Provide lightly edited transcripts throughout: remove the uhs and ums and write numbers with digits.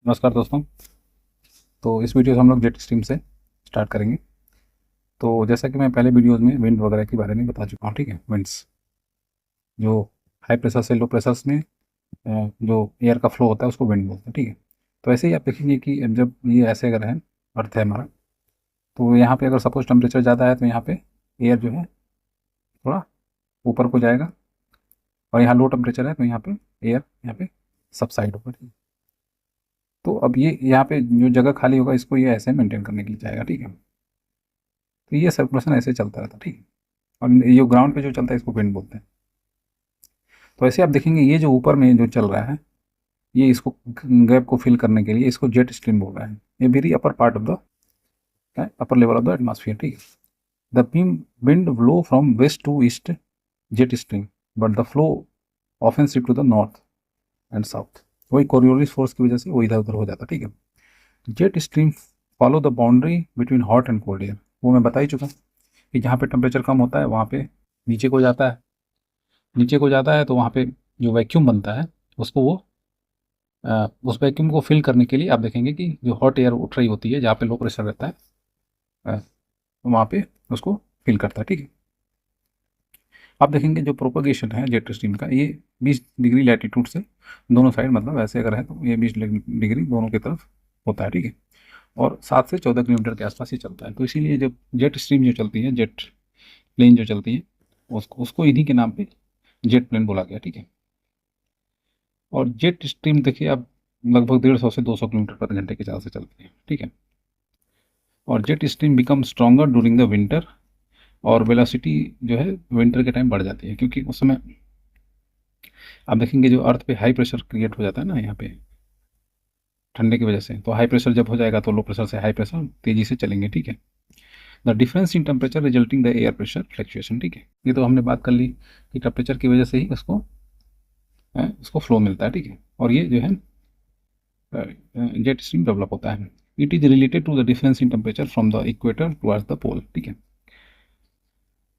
नमस्कार दोस्तों। तो इस वीडियो से हम लोग जेट स्ट्रीम से स्टार्ट करेंगे। तो जैसा कि मैं पहले वीडियोज़ में विंड वगैरह के बारे में बता चुका हूँ, ठीक है। विंड्स जो हाई प्रेशर से लो प्रेशर्स में जो एयर का फ्लो होता है उसको विंड बोलते हैं, ठीक है। तो ऐसे ही आप देखेंगे कि जब ये ऐसे अगर है, अर्थ है हमारा, तो यहाँ पे अगर सपोज टेम्परेचर ज़्यादा है तो यहाँ पे एयर जो है थोड़ा ऊपर को जाएगा, और यहाँ लो टेम्परेचर है तो यहाँ पे एयर यहाँ पे सबसाइड होगा, ठीक है। तो अब ये यहाँ पे जो जगह खाली होगा इसको ये ऐसे मेंटेन करने के लिए जाएगा, ठीक है। तो ये सर्कुलेशन ऐसे चलता रहता है, ठीक है। और ये ग्राउंड पे जो चलता है इसको विंड बोलते हैं। तो ऐसे आप देखेंगे ये जो ऊपर में जो चल रहा है, ये इसको गैप को फिल करने के लिए इसको जेट स्ट्रीम बोल रहा है। ये very upper part of the upper level of the atmosphere, ठीक है। The wind blow from west to east jet stream, but the flow often shift to the north and south. वही Coriolis force की वजह से वो इधर उधर हो जाता है, ठीक है। Jet stream follow the boundary between hot and cold air. वो मैं बता ही चुका कि जहाँ पे टेम्परेचर कम होता है वहाँ पे नीचे को जाता है, नीचे को जाता है तो वहाँ पे जो वैक्यूम बनता है उसको वो उस वैक्यूम को फिल करने के लिए आप देखेंगे कि जो हॉट एयर उठ रही होती है जहाँ पे लो प्रेशर रहता है, अ, वहाँ पे उसको फिल करता है, ठीक है। आप देखेंगे जो प्रोपगेशन है जेट स्ट्रीम का, ये 20 डिग्री लैटिट्यूड से दोनों साइड, मतलब ऐसे अगर है तो ये 20 डिग्री दोनों की तरफ होता है, ठीक है। और 7 से 14 किलोमीटर के आसपास ही चलता है। तो इसीलिए जब जेट स्ट्रीम जो चलती है, जेट प्लेन जो चलती है, उसको उसको इन्हीं के नाम पे जेट प्लेन बोला गया, ठीक है। और जेट स्ट्रीम देखिए अब लगभग 150 से 200 किलोमीटर प्रति घंटे की चाल से चलती है, ठीक है। और jet stream become stronger during the winter, और वेलोसिटी जो है विंटर के टाइम बढ़ जाती है, क्योंकि उस समय आप देखेंगे जो अर्थ पे हाई प्रेशर क्रिएट हो जाता है ना यहाँ पे ठंडे की वजह से, तो हाई प्रेशर जब हो जाएगा तो लो प्रेशर से हाई प्रेशर तेजी से चलेंगे, ठीक है। The difference in temperature resulting the air pressure fluctuation, ठीक है। ये तो हमने बात कर ली कि टेम्परेचर की वजह से ही उसको फ्लो मिलता है, ठीक है। और ये जो है जेट स्ट्रीम डेवलप होता है। It is related to the difference in temperature from the equator towards the pole, ठीक है।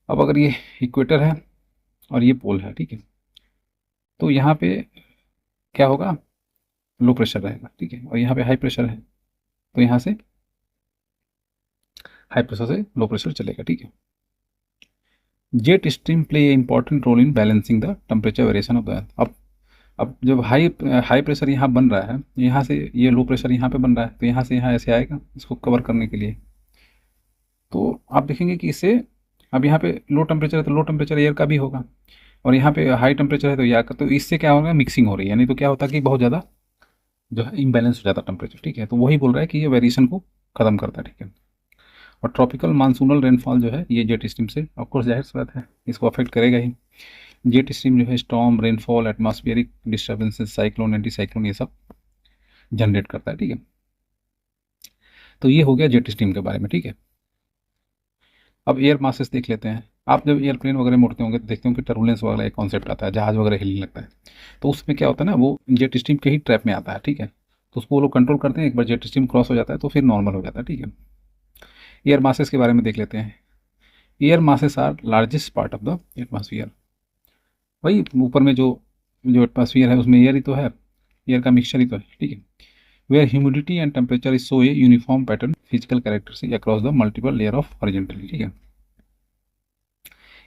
अब अगर ये इक्वेटर है और ये पोल है, ठीक है, तो यहाँ पे क्या होगा, लो प्रेशर रहेगा, ठीक है। और यहाँ पे हाई प्रेशर है तो यहाँ से हाई प्रेशर से लो प्रेशर चलेगा, ठीक है। Jet stream play a important role in balancing the temperature variation of the earth. अब जब हाई हाई प्रेशर यहाँ बन रहा है, यहाँ से ये लो प्रेशर यहाँ पे बन रहा है, तो यहाँ से यहाँ ऐसे आएगा इसको कवर करने के लिए। तो आप देखेंगे कि इससे अब यहाँ पे लो टेम्परेचर है तो लो टेम्परेचर एयर का भी होगा, और यहाँ पे हाई टेम्परेचर है तो एयर का, तो इससे क्या होगा, मिक्सिंग हो रही है। नहीं तो क्या होता है कि बहुत ज़्यादा जो है इम्बैलेंस हो जाता है टेम्परेचर, ठीक है। तो वही बोल रहा है कि ये वेरिएशन को खत्म करता है, ठीक है। और ट्रॉपिकल मानसूनल रेनफॉल जो है ये जेट स्ट्रीम से ऑफकोर्स जाहिर सी बात है इसको अफेक्ट करेगा ही। जेट स्ट्रीम जो है storm, rainfall, atmospheric disturbances, cyclone, anti cyclone, ये सब जनरेट करता है, ठीक है। तो ये हो गया जेट स्ट्रीम के बारे में, ठीक है। अब एयर मासेस देख लेते हैं। आप जब एयरप्लेन वगैरह में उड़ते होंगे तो देखते होंगे टर्बुलेंस वगैरह एक कॉन्सेप्ट आता है, जहाज वगैरह हिलने लगता है। तो उसमें क्या होता है ना, वो जेट स्ट्रीम के ही ट्रैप में आता है, ठीक है। तो उसको वो लोग कंट्रोल करते हैं, एक बार जेट स्ट्रीम क्रॉस हो जाता है तो फिर नॉर्मल हो जाता है, ठीक है। एयर मासेस के बारे में देख लेते हैं। Air masses are largest part of the atmosphere. वही ऊपर में जो जो एटमॉस्फियर है उसमें एयर ही तो है, एयर का मिक्सचर ही तो है, ठीक है। Where humidity and temperature is so a uniform pattern physical characteristic across the multiple layer of horizontally, ठीक है।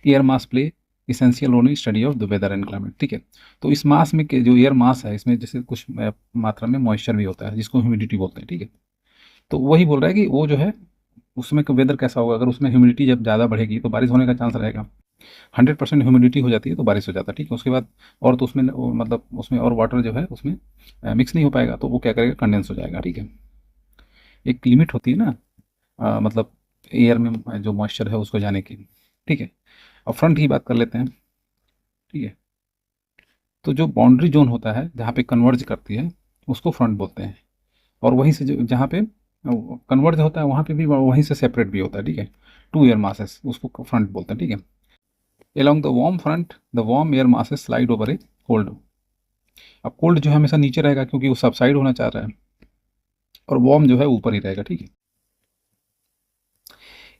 Air mass play essential role in study of the weather and climate, ठीक है। तो इस मास में जो एयर मास है इसमें जैसे कुछ मात्रा में मॉइस्चर भी होता है जिसको ह्यूमिडिटी बोलते हैं, ठीक है। तो वही बोल रहा है कि वो जो है उसमें वेदर कैसा होगा, अगर उसमें ह्यूमिडिटी जब ज़्यादा बढ़ेगी तो बारिश होने का चांस रहेगा। 100% ह्यूमिडिटी हो जाती है तो बारिश हो जाता है, ठीक है। उसके बाद और तो उसमें मतलब उसमें और वाटर जो है उसमें मिक्स नहीं हो पाएगा, तो वो क्या करेगा, कंडेंस हो जाएगा, ठीक है। एक लिमिट होती है ना, मतलब एयर में जो मॉइस्चर है उसको जाने की, ठीक है। अब फ्रंट की बात कर लेते हैं, ठीक है। तो जो बाउंड्री जोन होता है जहाँ पे कन्वर्ज करती है उसको फ्रंट बोलते हैं। और वहीं से जो जहाँ पे कन्वर्ज होता है वहाँ पे भी वहीं से सेपरेट भी होता है, ठीक है। टू एयर मासेस उसको फ्रंट बोलते हैं, ठीक है। along the warm front the warm air masses slide over a cold। अब कोल्ड जो है हमेशा नीचे रहेगा क्योंकि वो सबसाइड होना चाह रहा है, और वार्म जो है ऊपर ही रहेगा, ठीक है।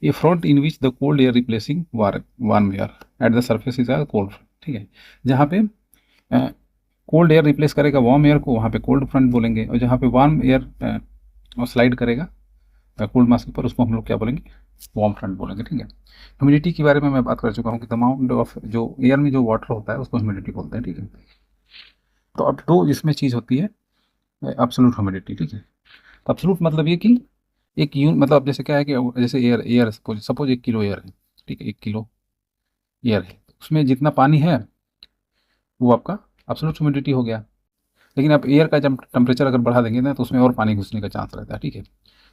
ए front in which the cold air replacing warm air at the surface is a cold, ठीक है। जहाँ पे कोल्ड एयर रिप्लेस करेगा वार्म एयर को, वहाँ पे कोल्ड फ्रंट बोलेंगे, और जहाँ पे वार्म एयर और स्लाइड करेगा कोल्ड मास के ऊपर, उसको हम लोग क्या बोलेंगे, वार्म फ्रंट बोलेंगे। ठीक है। ह्यूमिडिटी के बारे में मैं बात कर चुका हूँ कि द अमाउंट ऑफ जो एयर में जो वाटर होता है उसको ह्यूमिडिटी बोलते हैं। ठीक है। तो अब दो इसमें चीज़ होती है, एब्सोल्यूट ह्यूमिडिटी। ठीक है। तो एब्सोल्यूट मतलब ये कि एक मतलब जैसे क्या है कि जैसे air air suppose 1 kilo air है। ठीक है, 1 किलो एयर है, उसमें जितना पानी है वो आपका एब्सोल्यूट ह्यूमिडिटी हो गया। लेकिन आप एयर का जब टेम्परेचर अगर बढ़ा देंगे ना तो उसमें और पानी घुसने का चांस रहता है। ठीक है।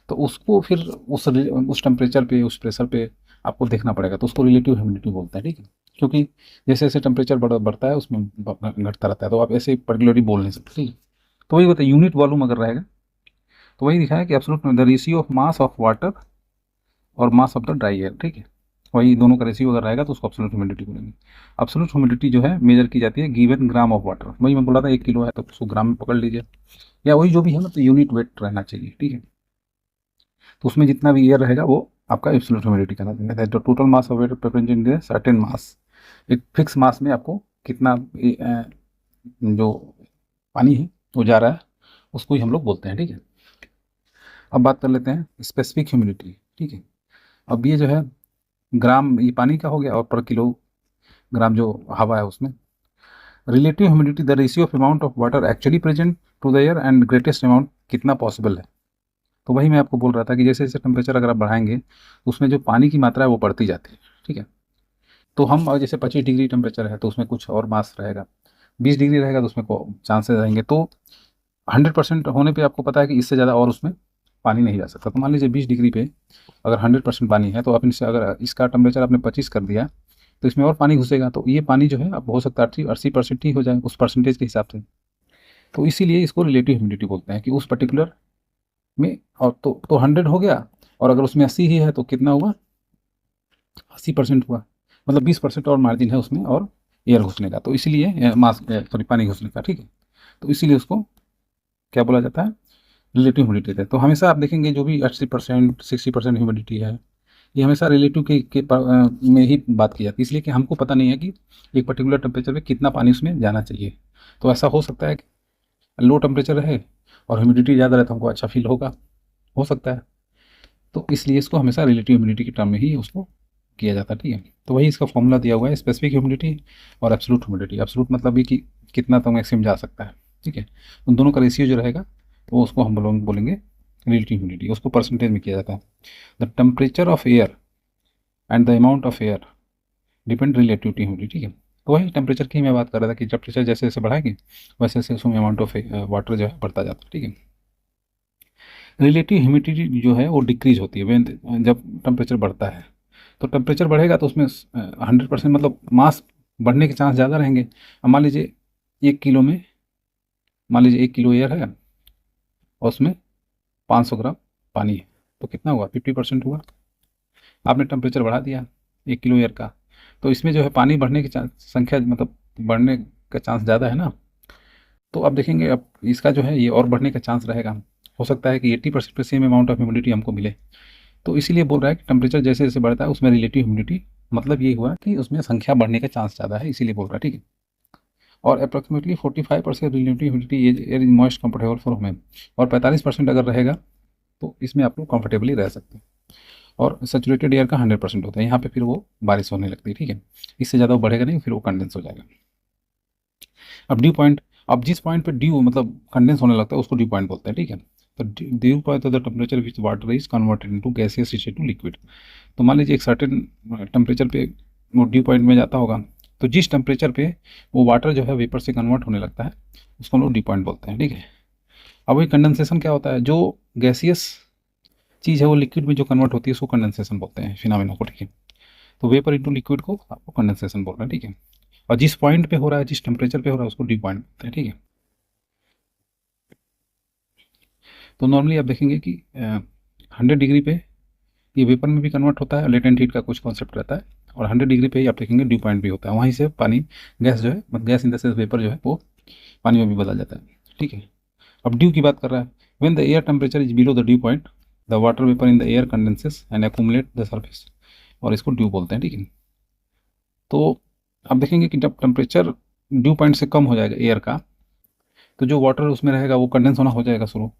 तो उसको फिर उस टेम्परेचर पे, उस प्रेशर पे आपको देखना पड़ेगा, तो उसको रिलेटिव ह्यूमिडिटी बोलते हैं। ठीक है। क्योंकि जैसे जैसे टेम्परेचर बढ़ता है उसमें घटता रहता है, तो आप ऐसे पर्टिकुलरली बोल नहीं सकते। ठीक है। तो वही होता है, यूनिट वॉल्यूम अगर रहेगा तो वही दिखा है कि absolute the ratio of mass of water और mass of the dry air. ठीक है। वही दोनों का रेशियो अगर रहेगा तो उसको एब्सोल्यूट ह्यूमिडिटी बोलेंगे। एब्सोल्यूट ह्यूमिडिटी जो है मेजर की जाती है गिवन ग्राम ऑफ वाटर। वही मैं बोला था 1 किलो है तो उसको ग्राम में पकड़ लीजिए, या वही जो भी है मतलब यूनिट वेट रहना चाहिए। ठीक है। तो उसमें जितना भी एयर रहेगा वो आपका एब्सोल्यूट ह्यूमिडिटी कहलाता है। तो total mass of air present in certain मास, एक फिक्स मास में आपको कितना जो पानी है वो जा रहा है, उसको ही हम लोग बोलते हैं। ठीक है। अब बात कर लेते हैं स्पेसिफिक ह्यूमिडिटी। ठीक है। अब ये जो है ग्राम, ये पानी का हो गया, और पर किलो ग्राम जो हवा है उसमें। Relative humidity the ratio of amount of water actually present to the air and greatest amount कितना पॉसिबल है। तो वही मैं आपको बोल रहा था कि जैसे जैसे टेम्परेचर अगर आप बढ़ाएंगे तो उसमें जो पानी की मात्रा है वो बढ़ती जाती है। ठीक है। तो हम अगर जैसे 25 डिग्री टेम्परेचर है तो उसमें कुछ और मास रहेगा, 20 डिग्री रहेगा तो उसमें चांसेस रहेंगे। तो 100% होने पे आपको पता है कि इससे ज़्यादा और उसमें पानी नहीं जा सकता। तो मान लीजिए 20 डिग्री पे अगर 100% पानी है, तो आप इनसे अगर इसका टेम्परेचर आपने 25 कर दिया तो इसमें और पानी घुसेगा, तो ये पानी जो है अब हो सकता है 80% ही हो जाए उस परसेंटेज के हिसाब से। तो इसीलिए इसको रिलेटिव ह्यूमिडिटी बोलते हैं कि उस पर्टिकुलर में, और तो 100 हो गया, और अगर उसमें 80 ही है तो कितना हुआ, 80% हुआ। मतलब 20% और मार्जिन है उसमें और एयर घुसने का, तो इसीलिए मास सॉरी पानी घुसने का। ठीक है। तो इसीलिए उसको क्या बोला जाता है, रिलेटिव ह्यूमिडिटी है। तो हमेशा आप देखेंगे जो भी 80% 60% ह्यूमिडिटी है, ये हमेशा रिलेटिव में ही बात की जाती है, इसलिए कि हमको पता नहीं है कि एक पर्टिकुलर टेम्परेचर पे कितना पानी उसमें जाना चाहिए। तो ऐसा हो सकता है कि लो टेम्परेचर रहे और ह्यूमिडिटी ज़्यादा रहे तो हमको अच्छा फील होगा, हो सकता है। तो इसलिए इसको हमेशा रिलेटिव ह्यूमिडिटी के टर्म में ही उसको किया जाता है। ठीक है। तो वही इसका फॉर्मूला दिया हुआ है, स्पेसिफिक ह्यूमिडिटी और एब्सोल्यूट ह्यूमिडिटी। एब्सोल्यूट मतलब ये कि कितना तो मैक्सिमम जा सकता है। ठीक है। उन दोनों का रेशियो जो रहेगा तो उसको हम बोलेंगे रिलेटिव ह्यूमिडिटी। उसको परसेंटेज में किया जाता है। The temperature of air and the amount of air depend relative to humidity. ठीक है। तो वही टेम्परेचर की मैं बात कर रहा था कि टेम्परेचर जैसे जैसे बढ़ाएंगे वैसे वैसे उसमें अमाउंट ऑफ वाटर जो है बढ़ता जाता है। ठीक है। रिलेटिव ह्यूमिडिटी जो है वो डिक्रीज होती है जब टेम्परेचर बढ़ता है। तो टेम्परेचर बढ़ेगा तो उसमें 100% मतलब मास बढ़ने के चांस ज़्यादा रहेंगे। अब मान लीजिए 1 किलो में, मान लीजिए 1 किलो एयर है और उसमें 500 ग्राम पानी है, तो कितना हुआ, 50% हुआ। आपने टेम्परेचर बढ़ा दिया 1 किलो एयर का, तो इसमें जो है पानी बढ़ने की संख्या मतलब बढ़ने का चांस ज़्यादा है ना। तो आप देखेंगे अब इसका जो है ये और बढ़ने का चांस रहेगा। हो सकता है कि 80% पे सेम अमाउंट ऑफ ह्यूमिडिटी हमको मिले। तो इसीलिए बोल रहा है कि टेम्परेचर जैसे जैसे बढ़ता है उसमें रिलेटिव ह्यूमिडिटी, मतलब ये हुआ कि उसमें संख्या बढ़ने का चांस ज़्यादा है, इसीलिए बोल रहा है। ठीक है। और approximately 45% relative humidity air is moist comfortable for women, और 45% अगर रहेगा तो इसमें आप लोग कंफर्टेबली रह सकते हैं। और सेचुरेटेड एयर का 100% होता है, यहाँ पे फिर वो बारिश होने लगती है। ठीक है। इससे ज़्यादा वो बढ़ेगा नहीं, फिर वो कंडेंस हो जाएगा। अब ड्यू पॉइंट, अब जिस पॉइंट पे ड्यू मतलब कंडेंस होने लगता है उसको ड्यू पॉइंट बोलते हैं। ठीक है। तो dew point the temperature which water is converted into gaseous state to liquid. तो मान लीजिए एक सर्टेन टेम्परेचर पे वो ड्यू पॉइंट में जाता होगा, तो जिस टेम्परेचर पे वो वाटर जो है वेपर से कन्वर्ट होने लगता है उसको हम लोग ड्यू पॉइंट बोलते हैं। ठीक है। अब वही कंडेंसेशन क्या होता है, जो गैसियस चीज़ है वो लिक्विड में जो कन्वर्ट होती है उसको कंडेंसेशन बोलते हैं, फिनोमेना को। ठीक है। तो वेपर इंटू लिक्विड को आपको कंडेंसेशन बोल रहे हैं। ठीक है। और जिस पॉइंट पे हो रहा है, जिस टेम्परेचर पे हो रहा है उसको ड्यू पॉइंट बोलते हैं। ठीक है। तो नॉर्मली आप देखेंगे कि 100 डिग्री पे ये वेपर में भी कन्वर्ट होता है, लेटेंट हीट का कुछ कॉन्सेप्ट रहता है, और 100 डिग्री पे ही आप देखेंगे ड्यू पॉइंट भी होता है। वहीं से पानी गैस जो है, मतलब gas in the sense vapour जो है वो पानी में भी बदल जाता है। ठीक है। अब ड्यू की बात कर रहा है, when the air temperature is below the due point the water vapour in the air condenses and accumulate the surface, और इसको ड्यू बोलते हैं। ठीक है। तो आप देखेंगे कि जब टेम्परेचर ड्यू पॉइंट से कम हो जाएगा एयर का, तो जो वाटर उसमें रहेगा वो कंडेंस होना हो जाएगा शुरू।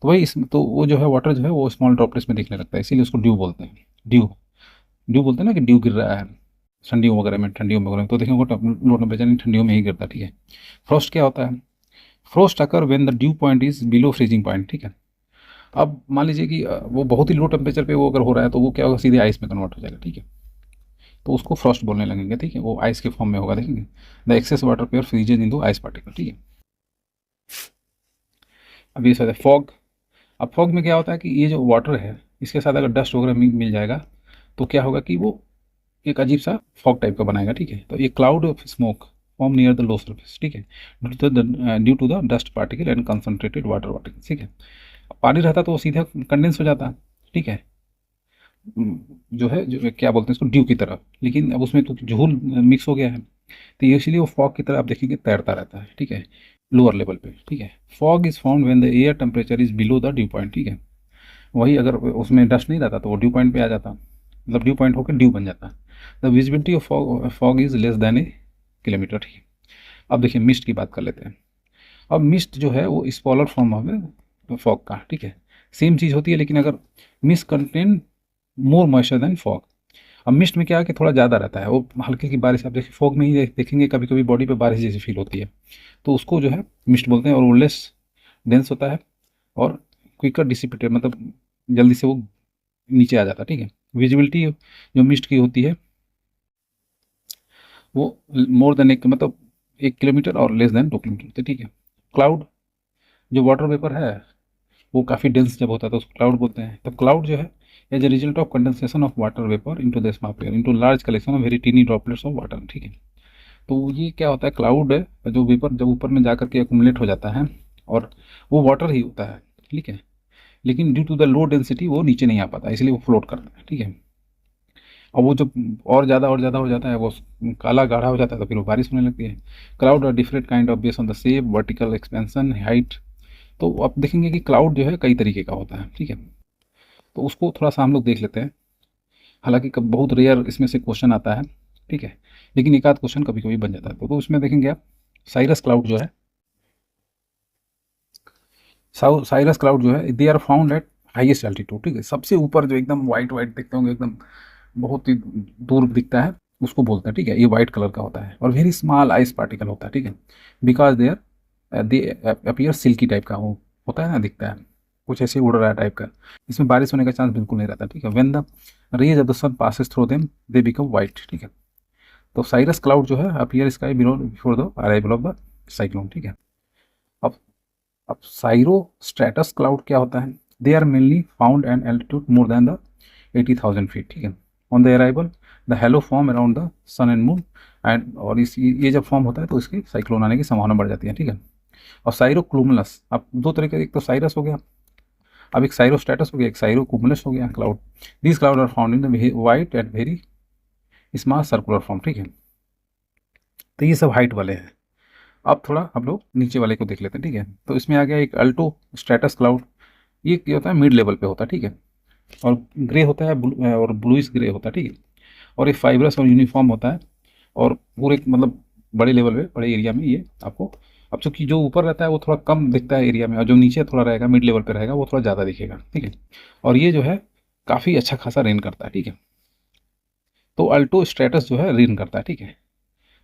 तो वही इस तो वो जो है वाटर जो है वो स्मॉल ड्रॉपलेट्स में दिखने लगता है, इसीलिए उसको ड्यू बोलते हैं। ड्यू ड्यू बोलते हैं ना कि ड्यू गिर रहा है ठंडियों वगैरह में तो देखेंगे लो टेम्परेचर नहीं, ठंडियों में ही गिरता है, ठीक है। फ्रॉस्ट क्या होता है? Frost occur when the due point is below freezing point, ठीक है। अब मान लीजिए कि वो बहुत ही लो टेम्परेचर पे वो अगर हो रहा है तो वो क्या होगा, सीधे आइस में कन्वर्ट हो जाएगा, ठीक है। तो उसको फ्रॉस्ट बोलने लगेंगे, ठीक है। वो आइस के फॉर्म में होगा, देखेंगे। The excess water vapour freezes into ice particle, ठीक है। अब ये है फॉग। अब फॉग में क्या होता है कि ये जो वाटर है इसके साथ अगर डस्ट वगैरह मिल जाएगा तो क्या होगा कि वो एक अजीब सा फॉग टाइप का बनाएगा, ठीक है। तो ये cloud of smoke form near the low surface, ठीक है, due to the dust particle and concentrated water particle, ठीक है। पानी रहता तो वो सीधा कंडेंस हो जाता, ठीक है। जो है जो क्या बोलते हैं इसको, ड्यू की तरह। लेकिन अब उसमें तो झूल मिक्स हो गया है, तो ये इसलिए वो फॉग की तरह आप देखेंगे तैरता रहता है, ठीक है, लोअर लेवल पे, ठीक है। Fog is found when the air temperature is below the due point, ठीक है। वही अगर उसमें डस्ट नहीं रहता तो वो ड्यू पॉइंट पे आ जाता, मतलब ड्यू पॉइंट होकर ड्यू बन जाता। The visibility of fog is less than A kilometre, ठीक है। अब देखिए मिस्ट की बात कर लेते हैं। अब मिस्ट जो है वो स्मॉलर फॉर्म है फॉग का, ठीक है। सेम चीज़ होती है, लेकिन अगर mist contain more moisture than fog. अब मिस्ट में क्या है कि थोड़ा ज़्यादा रहता है, वो हल्की की बारिश आप देखिए फॉग में ही देखेंगे कभी कभी बॉडी पे बारिश जैसी फील होती है, तो उसको जो है मिस्ट बोलते हैं। और वो लेस डेंस होता है और क्विकर डिसिपेटेड, मतलब जल्दी से वो नीचे आ जाता है, ठीक है। विजिबिलिटी जो मिस्ट की होती है वो मोर देन एक, मतलब 1 किलोमीटर और लेस देन 2 किलोमीटर होती है, ठीक है। क्लाउड जो वाटर वेपर है वो काफ़ी डेंस जब होता है तो उसको क्लाउड बोलते हैं। तो क्लाउड जो है as a result of condensation of water vapour into the small air into large collection of very tiny droplets of water, ठीक है। तो ये क्या होता है, क्लाउड है जो वेपर जब ऊपर में जाकर के एक्यूमुलेट हो जाता है और वो वाटर ही होता है, ठीक है। लेकिन due to the low density वो नीचे नहीं आ पाता, इसलिए वो फ्लोट करता है, ठीक है। और वो जब और ज़्यादा हो जाता है, वो काला गाढ़ा हो जाता है तो फिर वो बारिश होने लगती है। Cloud are different kind of base on the shape, vertical expansion, height. तो आप देखेंगे कि क्लाउड जो है कई तरीके का होता है, ठीक है। तो उसको थोड़ा सा हम लोग देख लेते हैं। हालांकि बहुत रेयर इसमें से क्वेश्चन आता है, ठीक है, लेकिन एक आध क्वेश्चन कभी कभी बन जाता है। तो उसमें देखेंगे आप साइरस क्लाउड जो है, साइरस क्लाउड जो है they are found at highest altitude, ठीक है। सबसे ऊपर जो एकदम वाइट वाइट दिखते होंगे, एकदम बहुत ही दूर दिखता है, उसको बोलते हैं, ठीक है। ये वाइट कलर का होता है और वेरी स्मॉल आइस पार्टिकल होता है, ठीक है। Because they appear silky type का वो होता है ना, दिखता है कुछ ऐसे उड़ रहा है टाइप का। इसमें बारिश होने का चांस बिल्कुल नहीं रहता, ठीक है। When the rays of the sun passes through them they become white, ठीक है। तो साइरस क्लाउड जो है appear sky below before the arrival of the cyclone, ठीक है। अब अब साइरो स्ट्रेटस क्लाउड क्या होता है? They are mainly found in altitude more than the 80,000 feet, ठीक है। On the arrival the halo form around the sun and moon and, और इस ये जब फॉर्म होता है तो इसकी साइक्लोन आने की संभावना बढ़ जाती है, ठीक है। और साइरो क्लूमुलस, अब दो तरीके, एक तो साइरस हो गया, अब एक साइरो स्टेटस हो गया, एक साइरो क्यूमुलस हो गया cloud. This cloud are found in the white at very small circular form, ठीक है। तो ये सब हाइट वाले हैं। अब थोड़ा हम लोग नीचे वाले को देख लेते हैं, ठीक है। तो इसमें आ गया एक अल्टो स्टेटस क्लाउड। ये क्या होता है, मिड लेवल पे होता है, ठीक है। और ग्रे होता है, और ब्लूइश ग्रे होता है, ठीक है। और ये फाइब्रस और यूनिफॉर्म होता है और पूरे मतलब बड़े लेवल पे, बड़े एरिया में ये आपको। अब चूंकि जो ऊपर रहता है वो थोड़ा कम दिखता है एरिया में, और जो नीचे थोड़ा रहेगा मिड लेवल पे रहेगा वो थोड़ा ज़्यादा दिखेगा, ठीक है। और ये जो है काफ़ी अच्छा खासा रेन करता है, ठीक है। तो अल्टो स्ट्रेटस जो है रेन करता है, ठीक है।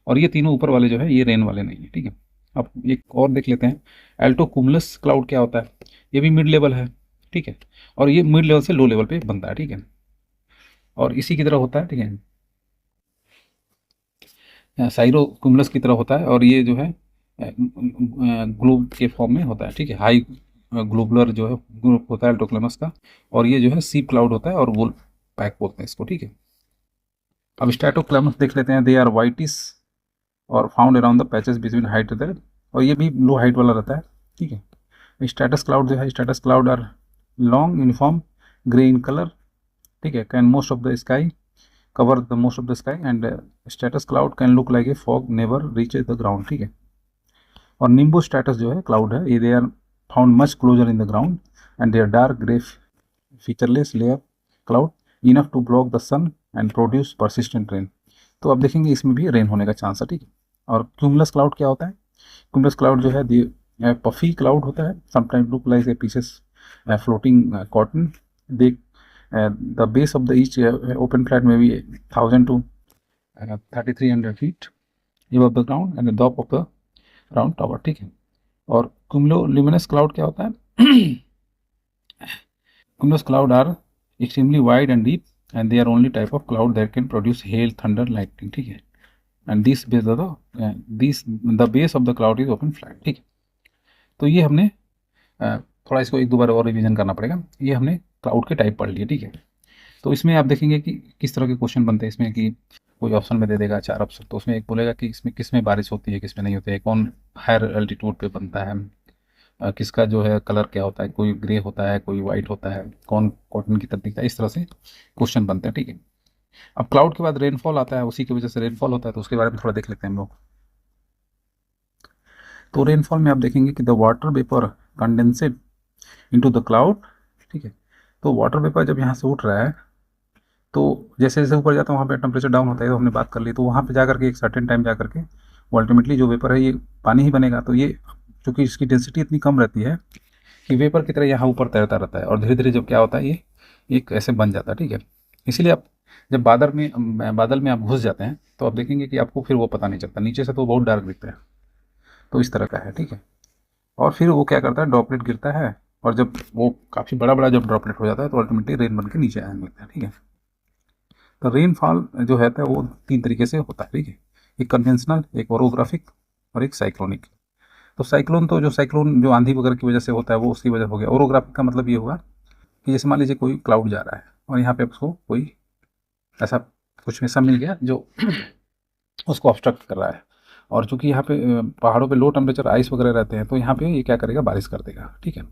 और ये तीनों ऊपर वाले जो है ये रेन वाले नहीं है, ठीक है। अब एक और देख लेते हैं, एल्टो कुमुलस क्लाउड क्या होता है। ये भी मिड लेवल है, ठीक है। और ये मिड लेवल से लो लेवल पे बनता है, ठीक है। और इसी की तरह होता है, ठीक है, साइरो कुमुलस की तरह होता है। और ये जो है ग्लोब के फॉर्म में होता है, ठीक है। हाई ग्लोबुलर जो है ग्रुप होता है एल्टोक्लमस का। और ये जो है सी क्लाउड होता है और वुल पैक बोलते हैं इसको, ठीक है। अब स्ट्रेटोक्लमस देख लेते हैं। दे आर वाइटिस और found around the patches between height there, और ये भी लो हाइट वाला रहता है, ठीक है। स्टेटस क्लाउड जो है, stratus cloud are long uniform grey in colour, ठीक है। Can most of the sky cover the most of the sky and stratus cloud can look like a fog never reaches the ground, ठीक है। और Nimbo status जो है cloud है, ये they are found much closer in the ground and they are dark grey featureless layer cloud enough to block the sun and produce persistent rain. तो अब देखेंगे इसमें भी रेन होने का चांस है, ठीक है। और क्यूमुलस क्लाउड क्या होता है? क्यूमुलस क्लाउड जो है पफी क्लाउड होता है, sometime look like A pieces floating cotton. They the base of the each open flat में भी 1,000 to 3,300 feet above the ground and the top of the round tower, ठीक है। और cumulonimbus cloud क्या होता है? Cumulus cloud are extremely wide and deep and they are only type of cloud that can produce hail, thunder, lightning, ठीक है। And the base of the cloud is open flat, ठीक है। तो ये हमने थोड़ा इसको एक दो बार और रिवीजन करना पड़ेगा। ये हमने क्लाउड के टाइप पढ़ लिए, ठीक है। तो इसमें आप देखेंगे कि किस तरह के क्वेश्चन बनते हैं इसमें, कि कोई ऑप्शन में दे देगा 4 ऑप्शन, तो उसमें एक बोलेगा कि इसमें किस में बारिश होती है, किस में नहीं होती है, कौन हायर एल्टीट्यूड पे बनता है, किसका जो है कलर क्या होता है, कोई ग्रे होता है, कोई वाइट होता है, कौन कॉटन की तरह दिखता है, इस तरह से क्वेश्चन बनते हैं, ठीक है। अब क्लाउड के बाद रेनफॉल आता है, उसी की वजह से रेनफॉल होता है, तो उसके बारे में थोड़ा देख लेते हैं हम लोग। तो रेनफॉल में आप देखेंगे कि the water vapour condensed into the cloud, ठीक है। तो वाटर वेपर जब यहाँ से उठ रहा है, तो जैसे जैसे ऊपर जाता है वहाँ पे टेम्परेचर डाउन होता है, तो हमने बात कर ली, तो वहाँ पे जा करके एक सर्टेन टाइम जा करके वो अल्टीमेटली जो वेपर है ये पानी ही बनेगा। तो ये चूँकि इसकी डेंसिटी इतनी कम रहती है कि वेपर की तरह यहाँ ऊपर तैरता रहता है, और धीरे धीरे जब क्या होता है ये एक ऐसे बन जाता है, ठीक है। इसीलिए आप जब बादल में आप घुस जाते हैं तो आप देखेंगे कि आपको फिर वो पता नहीं चलता, नीचे से तो बहुत डार्क दिखता है। तो इस तरह का है, ठीक है। और फिर वो क्या करता है, ड्रॉपलेट गिरता है, और जब वो काफ़ी बड़ा बड़ा जब ड्रॉपलेट हो जाता है तो अल्टीमेटली रेन बन के नीचे आने लगता है, ठीक है। तो रेनफॉल जो है वो 3 तरीके से होता है, ठीक है। एक कन्वेंशनल, एक ओरोग्राफिक, और एक साइक्लोनिक। तो साइक्लोन, तो जो साइक्लोन जो आंधी वगैरह की वजह से होता है वो उसकी वजह हो गया। ओरोग्राफिक का मतलब ये हुआ कि जैसे मान लीजिए कोई क्लाउड जा रहा है और यहाँ पे उसको कोई ऐसा कुछ हिस्सा मिल गया जो उसको ऑब्स्ट्रक्ट कर रहा है, और चूंकि यहाँ पे पहाड़ों पे लो टेम्परेचर आइस वगैरह रहते हैं, तो यहाँ पे ये क्या करेगा, बारिश कर देगा, ठीक है।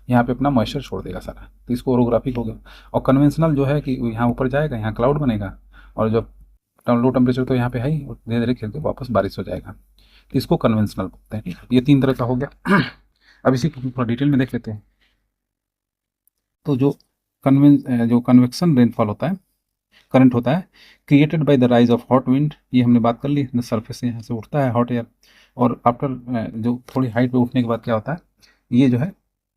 यहाँ पे अपना मॉइस्चर छोड़ देगा सारा, तो इसको ओरोग्राफिक हो गया। और कन्वेंशनल जो है कि यहाँ ऊपर जाएगा, यहाँ क्लाउड बनेगा, और जब लो टेम्परेचर तो यहाँ पे है ही, और धीरे धीरे खिल के वापस बारिश हो जाएगा, तो इसको कन्वेंशनल बोलते हैं, ठीक है। ये 3 तरह का हो गया। अब इसी को थोड़ा डिटेल में देख लेते हैं। तो जो कन्वेक्शन रेनफॉल होता है, करंट होता है, created by the rise of hot wind, ये हमने बात कर ली, सरफेस से यहाँ से उठता है हॉट एयर, और आफ्टर जो थोड़ी हाइट पे उठने के बाद क्या होता है, ये जो है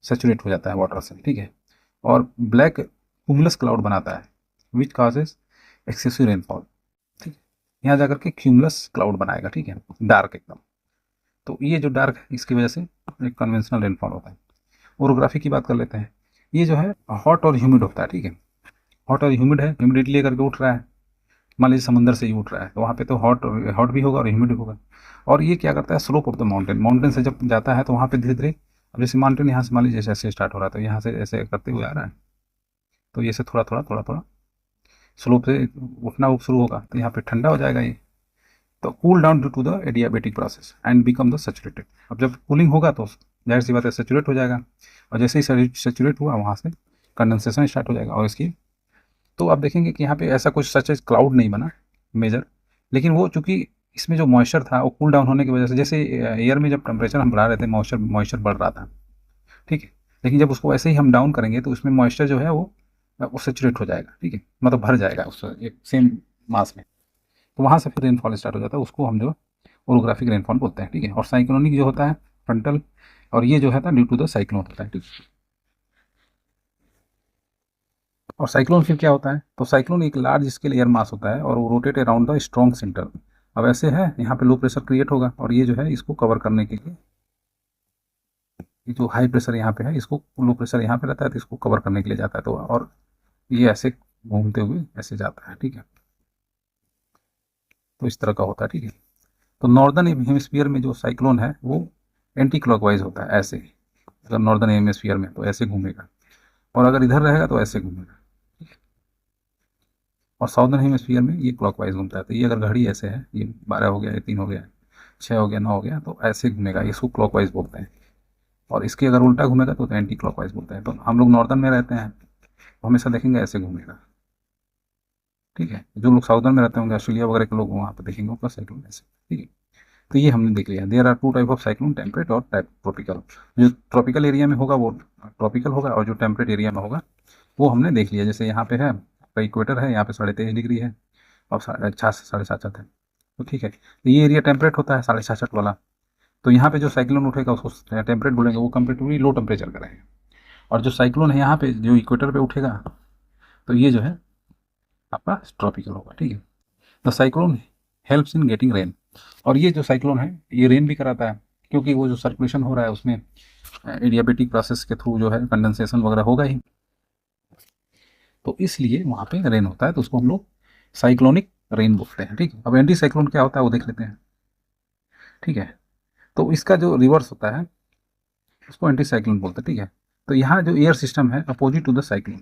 सेचुरेट हो जाता है वाटर से, ठीक है। और ब्लैक क्यूमुलस क्लाउड बनाता है विच काजेज एक्सेसिव रेनफॉल, ठीक है। यहाँ जाकर के क्यूमुलस क्लाउड बनाएगा, ठीक है, डार्क एकदम। तो ये जो डार्क है इसकी वजह से एक कन्वेंशनल रेनफॉल होता है। ओरोग्राफी की बात कर लेते हैं। ये जो है हॉट और ह्यूमिड होता है, ठीक है। हॉट और ह्यूमिड है, ह्यूमिडिटी लेकर के उठ रहा है, मान लीजिए समुंदर से ही उठ रहा है, तो वहाँ पे तो हॉट हॉट भी होगा और ह्यूमिड भी होगा। और ये क्या करता है, slope of the mountain, mountain से जब जाता है तो वहाँ पे धीरे धीरे, अब जैसे माउंटेन यहाँ से मान लीजिए ऐसे स्टार्ट हो रहा है, तो यहाँ से ऐसे करते हुए आ रहा है, तो ये से थोड़ा थोड़ा थोड़ा थोड़ा स्लोप से उठना वो शुरू होगा, तो यहाँ पे ठंडा हो जाएगा ये, तो cool down due to the adiabatic process and become the saturated. अब जब कूलिंग होगा तो जाहिर सी बात है सेचुरेट हो जाएगा, और जैसे ही सेचुरेट हुआ वहाँ से कंडेंसेशन स्टार्ट हो जाएगा, और इसकी तो आप देखेंगे कि यहाँ पे ऐसा कुछ सच एज क्लाउड नहीं बना मेजर, लेकिन वो चूंकि इसमें जो मॉइस्चर था वो कूल डाउन होने की वजह से, जैसे एयर में जब टेम्परेचर हम बढ़ा रहे थे मॉइस्चर मॉइस्चर बढ़ रहा था, ठीक है। लेकिन जब उसको ऐसे ही हम डाउन करेंगे तो उसमें मॉइस्चर जो है वो सेचुरेट हो जाएगा, ठीक है, मतलब भर जाएगा उस एक सेम मास में, तो वहाँ से फिर रेनफॉल स्टार्ट हो जाता है, उसको हम जो ओरोग्राफिक रेनफॉल बोलते हैं, ठीक है। और साइक्लोनिक जो होता है फ्रंटल, और ये जो है ड्यू टू द साइक्लोन होता है, ठीक है। और साइक्लोन फिर क्या होता है, तो साइक्लोन एक लार्ज स्केल एयर मास होता है और वो rotate around the strong centre. अब ऐसे है यहाँ पे लो प्रेशर क्रिएट होगा, और ये जो है इसको कवर करने के लिए, ये जो हाई प्रेशर यहाँ पे है इसको, लो प्रेशर यहाँ पे रहता है तो इसको कवर करने के लिए जाता है, तो और ये ऐसे घूमते हुए ऐसे जाता है, ठीक है। तो इस तरह का होता है, ठीक है। तो नॉर्दर्न हेमिस्फीयर में जो साइक्लोन है वो एंटी क्लॉकवाइज होता है, ऐसे, अगर नॉर्दर्न हेमिस्फीयर में तो ऐसे घूमेगा, और अगर इधर रहेगा तो ऐसे घूमेगा, और साउदर्न हेमिस्फीयर में ये क्लॉकवाइज घूमता है। तो ये अगर घड़ी ऐसे है, ये 12 हो गया, ये 3 हो गया, 6 हो गया, 9 हो गया, तो ऐसे घूमेगा, इसको क्लॉकवाइज बोलते हैं। और इसके अगर उल्टा घूमेगा तो एंटी क्लॉकवाइज बोलते हैं। तो हम लोग नॉर्दर्न में रहते हैं तो हमेशा देखेंगे ऐसे घूमेगा, ठीक है। जो लोग साउदर्न में रहते होंगे, ऑस्ट्रेलिया वगैरह के लोग, वहाँ पर देखेंगे उनका साइक्लोन ऐसे, ठीक है। तो ये हमने देख लिया, there are 2 type of cyclone, temperate और टाइप ट्रॉपिकल। जो ट्रॉपिकल एरिया में होगा वो ट्रॉपिकल होगा, और जो टेम्परेट एरिया में होगा वो हमने देख लिया। जैसे यहाँ पे है आपका इक्वेटर है, यहाँ पे 23.5 डिग्री है, और 66 साढ़े 66 है, तो ठीक है। तो ये एरिया टेम्परेट होता है 66 वाला। तो यहाँ पे जो साइक्लोन उठेगा उसको टेम्परेट बोलेंगे, वो कंपेरेटिवली लो टेम्परेचर का रहेगा। और जो साइक्लोन है यहाँ पे जो इक्वेटर पे उठेगा तो ये जो है आपका ट्रॉपिकल होगा, ठीक है। The cyclone helps in getting rain, और ये जो साइक्लोन है ये रेन भी कराता है, क्योंकि वो जो सर्कुलेशन हो रहा है उसमें एडियाबेटिक प्रोसेस के थ्रू जो है कंडेंसेशन वगैरह होगा ही, तो इसलिए वहाँ पे रेन होता है, तो उसको हम लोग साइक्लोनिक रेन बोलते हैं, ठीक है। अब एंटी साइक्लोन क्या होता है वो देख लेते हैं, ठीक है। तो इसका जो रिवर्स होता है उसको एंटी साइक्लोन बोलते हैं, ठीक है। तो यहाँ जो एयर सिस्टम है अपोजिट टू द साइक्लोन,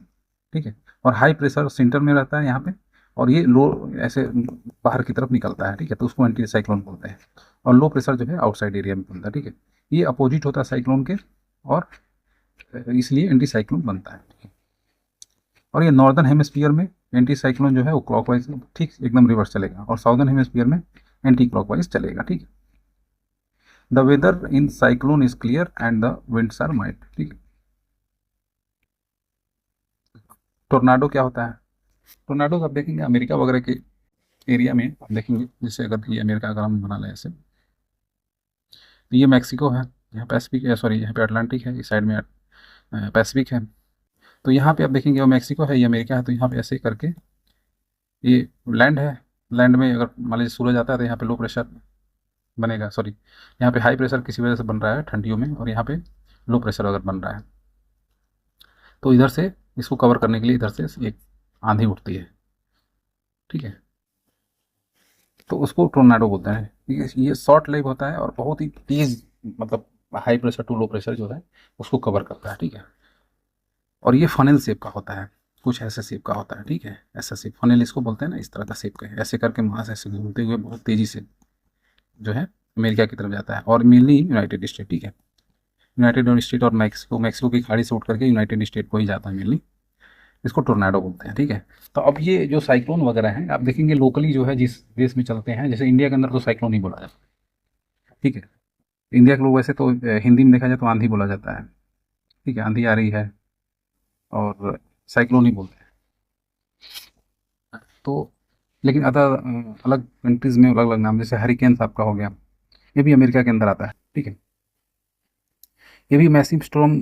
ठीक है, और हाई प्रेशर सेंटर में रहता है यहाँ पे, और ये लो ऐसे बाहर की तरफ निकलता है, ठीक है, तो उसको एंटी साइक्लोन बोलते हैं। और लो प्रेशर जो है आउटसाइड एरिया में बनता है, ठीक है। ये अपोजिट होता है साइक्लोन के, और इसलिए एंटी साइक्लोन बनता है, ठीक है। और ये नॉर्दर्न हेमिस्फीयर में एंटी साइक्लोन जो है वो क्लॉकवाइज ठीक एकदम रिवर्स चलेगा, और साउदर्न हेमिस्फीयर में एंटी क्लॉकवाइज चलेगा, ठीक है। The weather in cyclone is clear and the winds are mild, ठीक है। टोर्नाडो क्या होता है? टोर्नाडो आप देखेंगे अमेरिका वगैरह के एरिया में आप देखेंगे, जैसे अगर ये अमेरिका का हम बना लें ऐसे, तो ये मैक्सिको है, यहाँ पैसिफिक है, सॉरी यहाँ पे अटलांटिक है, इस साइड में पैसिफिक है। तो यहाँ पे आप देखेंगे वो मैक्सिको है, ये अमेरिका है, तो यहाँ पे ऐसे करके ये लैंड है। लैंड में अगर मान लीजिए सूरज आता है तो यहाँ पे लो प्रेशर बनेगा, सॉरी यहाँ पे हाई प्रेशर किसी वजह से बन रहा है ठंडियों में, और यहाँ पे लो प्रेशर अगर बन रहा है तो इधर से इसको कवर करने के लिए इधर से एक आंधी उठती है, ठीक है, तो उसको टोर्नाडो बोलते हैं। ये शॉर्ट लाइव होता है और बहुत ही तेज, मतलब high pressure to low pressure जो है उसको कवर करता है, ठीक है। और ये फनल शेप का होता है, कुछ ऐसे शेप का होता है, ठीक है, ऐसा शेप फनल इसको बोलते हैं ना, इस तरह का शेप का है, ऐसे करके वहाँ से ऐसे घूमते हुए बहुत तेज़ी से जो है अमेरिका की तरफ जाता है, और मेनली यूनाइटेड स्टेट, ठीक है। यूनाइटेड स्टेट और मैक्सिको, मैक्सिको की खाड़ी से उठ करके यूनाइटेड स्टेट को ही जाता है मेनली, इसको टोर्नाडो बोलते हैं, ठीक है। तो अब ये जो साइक्लोन वगैरह हैं आप देखेंगे लोकली जो है जिस देश में चलते हैं, जैसे इंडिया के अंदर तो साइक्लोन ही बोला जाता है, ठीक है। इंडिया के लोग वैसे तो हिंदी में देखा जाए तो आंधी बोला जाता है, ठीक है, आंधी आ रही है, और साइक्लोन ही बोलते हैं। तो लेकिन अदर अलग कंट्रीज़ में अलग अलग नाम, जैसे हरिकेन्स आपका हो गया, ये भी अमेरिका के अंदर आता है, ठीक है। ये भी massive storm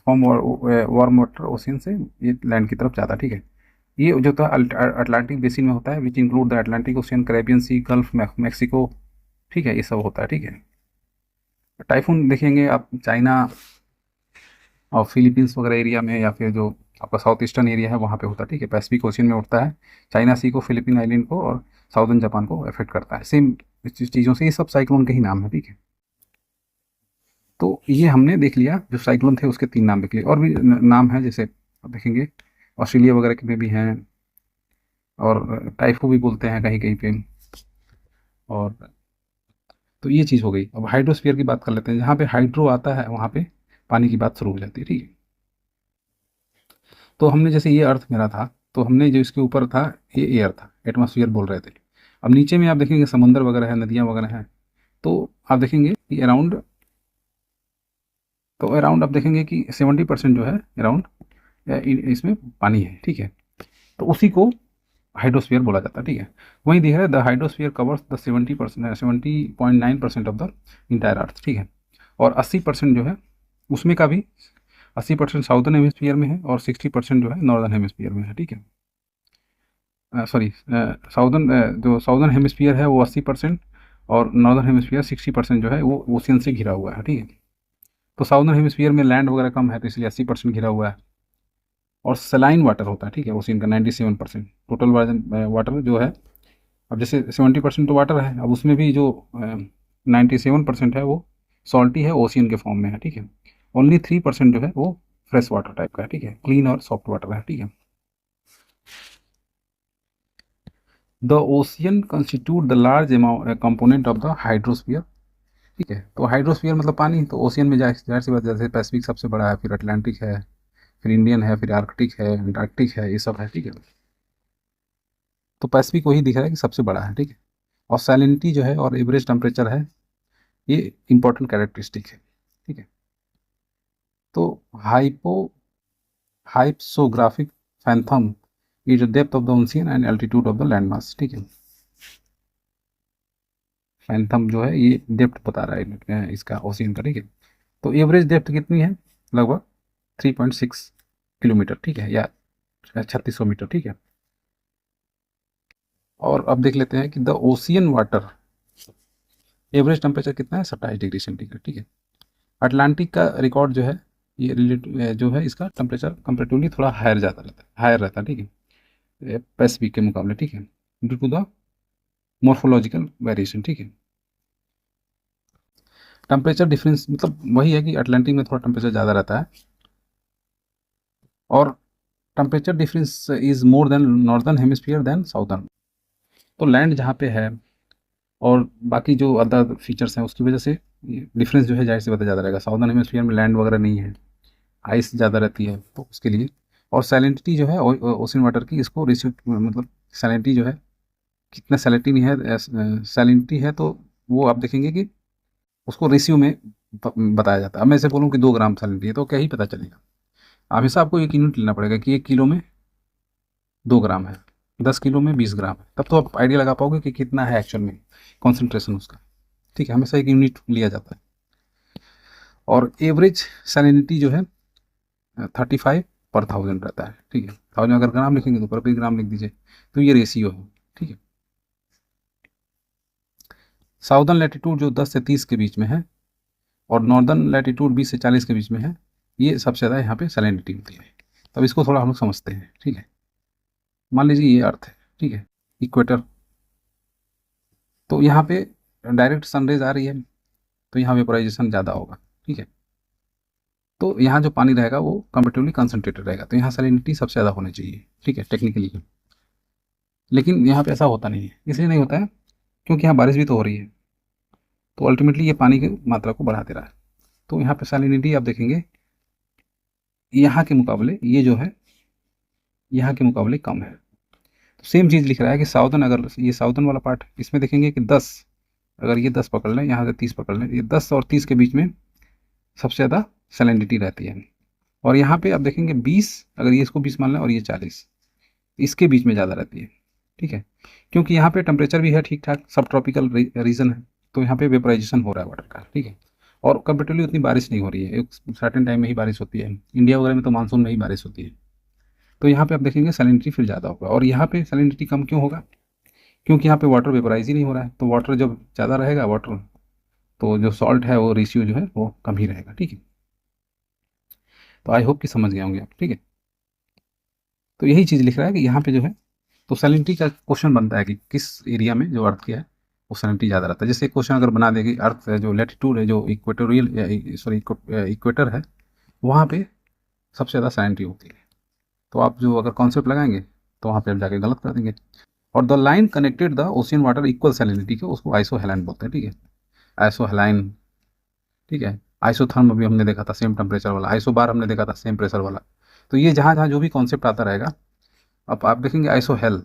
form warm water ocean से ये लैंड की तरफ जाता है, ठीक है। ये जो था अटलांटिक बेसिन में होता है, which include the Atlantic Ocean, Caribbean Sea, gulf, Mexico, ठीक है, ये सब होता है, ठीक है। टाइफून देखेंगे आप चाइना और फिलीपींस वगैरह एरिया में, या फिर जो आपका साउथ ईस्टर्न एरिया है वहाँ पे होता है, ठीक है। पैसिफिक ओशियन में उठता है, चाइना सी को, फिलीपीन आइलैंड को, और साउदर्न जापान को अफेक्ट करता है, सेम चीज़ों से, ये सब साइक्लोन के ही नाम है, ठीक है। तो ये हमने देख लिया, जो साइक्लोन थे उसके 3 नाम देख लिए, और भी नाम है, जैसे आप देखेंगे ऑस्ट्रेलिया वगैरह के में भी हैं, और टाइफू भी बोलते हैं कहीं कहीं पे, और तो ये चीज़ हो गई। अब हाइड्रोस्फीयर की बात कर लेते हैं, जहाँ पे हाइड्रो आता है वहाँ पे पानी की बात शुरू हो जाती है, ठीक है। तो हमने जैसे ये अर्थ मेरा था, तो हमने जो इसके ऊपर था ये एयर था, एटमॉस्फेयर बोल रहे थे। अब नीचे में आप देखेंगे समंदर वगैरह है, नदियाँ वगैरह हैं, तो आप देखेंगे कि अराउंड, तो अराउंड आप देखेंगे कि 70% जो है अराउंड इसमें पानी है, ठीक है। तो उसी को हाइड्रोस्फीयर बोला जाता है, ठीक है। वहीं दिख रहा है the hydrosphere covers the 70%, 70.9% of the entire earth, ठीक है। और 80% जो है उसमें का भी 80% साउदर्न हेमिस्फीयर में है, और 60% जो है नॉर्दर्न हेमिस्फीयर में है, ठीक है। सॉरी, साउदर्न जो साउदर्न हेमिस्फीयर है वो 80%, और नॉर्दर्न हेमिस्फीयर 60% जो है वो ओशियन से घिरा हुआ है, ठीक है। तो साउदर्न हेमिस्फीयर में लैंड वगैरह कम है, तो इसलिए 80% घिरा हुआ है, और सलाइन वाटर होता है, ठीक है, ओशियन का 97%, टोटल वाटर जो है। अब जैसे 70% तो वाटर है, अब उसमें भी जो 97% है वो सॉल्टी है, ओशियन के फॉर्म में है, ठीक है। ओनली 3% जो है वो फ्रेश वाटर टाइप का है, ठीक है, क्लीन और सॉफ्ट वाटर है, ठीक है। The ocean constitute the large amount component of the hydrosphere, ठीक है। तो हाइड्रोस्फीयर मतलब पानी, तो ओशियन में जाहिर सी बात, जैसे पैसिफिक सबसे बड़ा है, फिर अटलांटिक है, फिर इंडियन है, फिर आर्कटिक है, अंटार्कटिक है, ये सब है, ठीक है। तो पैसिफिक वही दिख रहा है कि सबसे बड़ा है, ठीक है। और सैलिनिटी जो है और एवरेज टेम्परेचर है, ये इंपॉर्टेंट कैरेक्टरिस्टिक है, ठीक है। तो hypo hypsographic fathom is the depth of the ocean and altitude of the land mass, ठीक है। फैंथम जो है ये डेप्थ बता रहा है इसका ओशियन का, ठीक है। तो एवरेज डेप्थ कितनी है, लगभग 3.6 किलोमीटर, ठीक है, या 3600 मीटर, ठीक है। और अब देख लेते हैं कि the ocean water average temperature कितना है, 27 डिग्री सेंटीग्रेड, ठीक है। अटलांटिक का रिकॉर्ड जो है ये रिलेटिव जो है इसका टेम्परेचर कंपेरेटिवली थोड़ा हायर ज़्यादा रहता है, हायर रहता है, ठीक है, पैसिफिक के मुकाबले, ठीक है, due to the morphological variation, ठीक है। टेम्परेचर डिफरेंस मतलब वही है कि अटलांटिक में थोड़ा टेम्परेचर ज़्यादा रहता है, और temperature difference is more than northern hemisphere than southern. तो लैंड जहाँ पे है और बाकी जो अदर फीचर्स हैं उसकी वजह से डिफरेंस जो है जाहिर सी बात है ज़्यादा रहेगा। साउदर्न हेमिस्फीयर में लैंड वगैरह नहीं है, आइस ज़्यादा रहती है, तो उसके लिए। और सैलिनिटी जो है ओशन वाटर की, इसको रिसीव मतलब सैलिनिटी जो है, कितना सैलिनिटी है, सैलिनिटी है तो वो आप देखेंगे कि उसको रेशियो में बताया जाता है। अब मैं ऐसे बोलूँ कि 2 ग्राम सैलिनिटी है तो क्या ही पता चलेगा, हमेशा आपको एक यूनिट लेना पड़ेगा कि 1 किलो में 2 ग्राम है, 10 किलो में 20 ग्राम है, तब तो आप आइडिया लगा पाओगे कि कितना है एक्चुअल में कॉन्सेंट्रेशन उसका, ठीक है। हमेशा एक यूनिट लिया जाता है। और एवरेज सैलिनिटी जो है 35/1000 रहता है, ठीक है। 1000 अगर ग्राम लिखेंगे तो पर ग्राम लिख दीजिए, तो ये रेशियो है, ठीक है। साउदर्न लैटिट्यूड जो 10 से 30 के बीच में है और नॉर्दर्न लैटिट्यूड 20 से 40 के बीच में है, ये सबसे ज़्यादा यहाँ पे सैलिनिटी होती है। तब इसको थोड़ा हम लोग समझते हैं, ठीक है। मान लीजिए ये अर्थ है, ठीक है, इक्वेटर। तो यहाँ पे डायरेक्ट सनरेज आ रही है, तो यहाँ वेपोराइजेशन ज़्यादा होगा, ठीक है। तो यहाँ जो पानी रहेगा वो कंपेरेटिवली कंसनट्रेटेड रहेगा, तो यहाँ सैलिनिटी सबसे ज़्यादा होनी चाहिए, ठीक है, टेक्निकली। लेकिन यहाँ पे ऐसा होता नहीं है, इसलिए नहीं होता है क्योंकि यहाँ बारिश भी तो हो रही है, तो अल्टीमेटली ये पानी की मात्रा को बढ़ा दे रहा है। तो यहाँ पे सैलिनिटी आप देखेंगे यहाँ के मुकाबले ये जो है यहाँ के मुकाबले कम है। तो सेम चीज़ लिख रहा है कि साउदर्न, अगर ये साउदर्न वाला पार्ट इसमें देखेंगे कि 10, अगर ये 10 पकड़ लें, यहाँ से 30 पकड़ लें, ये 10 और 30 के बीच में सबसे ज़्यादा सैलिनिटी रहती है। और यहाँ पे आप देखेंगे 20, अगर ये इसको 20 मान लें और ये 40, इसके बीच में ज़्यादा रहती है, ठीक है। क्योंकि यहाँ पे टेम्परेचर भी है ठीक ठाक, सब ट्रॉपिकल रीजन है, तो यहाँ पे वेपराइजेशन हो रहा है वाटर का, ठीक है। और कंपेरेटिवली उतनी बारिश नहीं हो रही है, एक सर्टेन टाइम में ही बारिश होती है, इंडिया वगैरह में तो मानसून में ही बारिश होती है। तो यहाँ पे आप देखेंगे सैलिनिटी फिर ज़्यादा होगा। और यहाँ पे सैलिनिटी कम क्यों होगा, क्योंकि यहाँ पे वाटर वेपराइज ही नहीं हो रहा है, तो वाटर जब ज़्यादा रहेगा वाटर, तो जो सॉल्ट है वो रेशियो जो है वो कम ही रहेगा, ठीक है। तो आई होप कि समझ गए होंगे आप, ठीक है। तो यही चीज़ लिख रहा है कि यहाँ पे जो है, तो सैलिनिटी का क्वेश्चन बनता है कि किस एरिया में जो अर्थ के है वो सैलिनिटी ज़्यादा रहता है। जैसे क्वेश्चन अगर बना देगी अर्थ जो लेटीट्यूड है, जो इक्वेटोरियल सॉरी इक्वेटर है, वहाँ पे सबसे ज़्यादा सैलिनिटी होती है। तो आप जो अगर कॉन्सेप्ट लगाएंगे तो वहाँ पे आप जाके गलत कर देंगे। और the line connected the ocean water equal salinity के, उसको आइसोहेलाइन बोलते हैं, ठीक है, आइसोहेलाइन, ठीक है। आइसोथर्म अभी हमने देखा था सेम टेम्परेचर वाला, आइसोबार हमने देखा था सेम प्रेशर वाला। तो ये जहाँ जहाँ जो भी कॉन्सेप्ट आता रहेगा, अब आप देखेंगे आइसोहेल,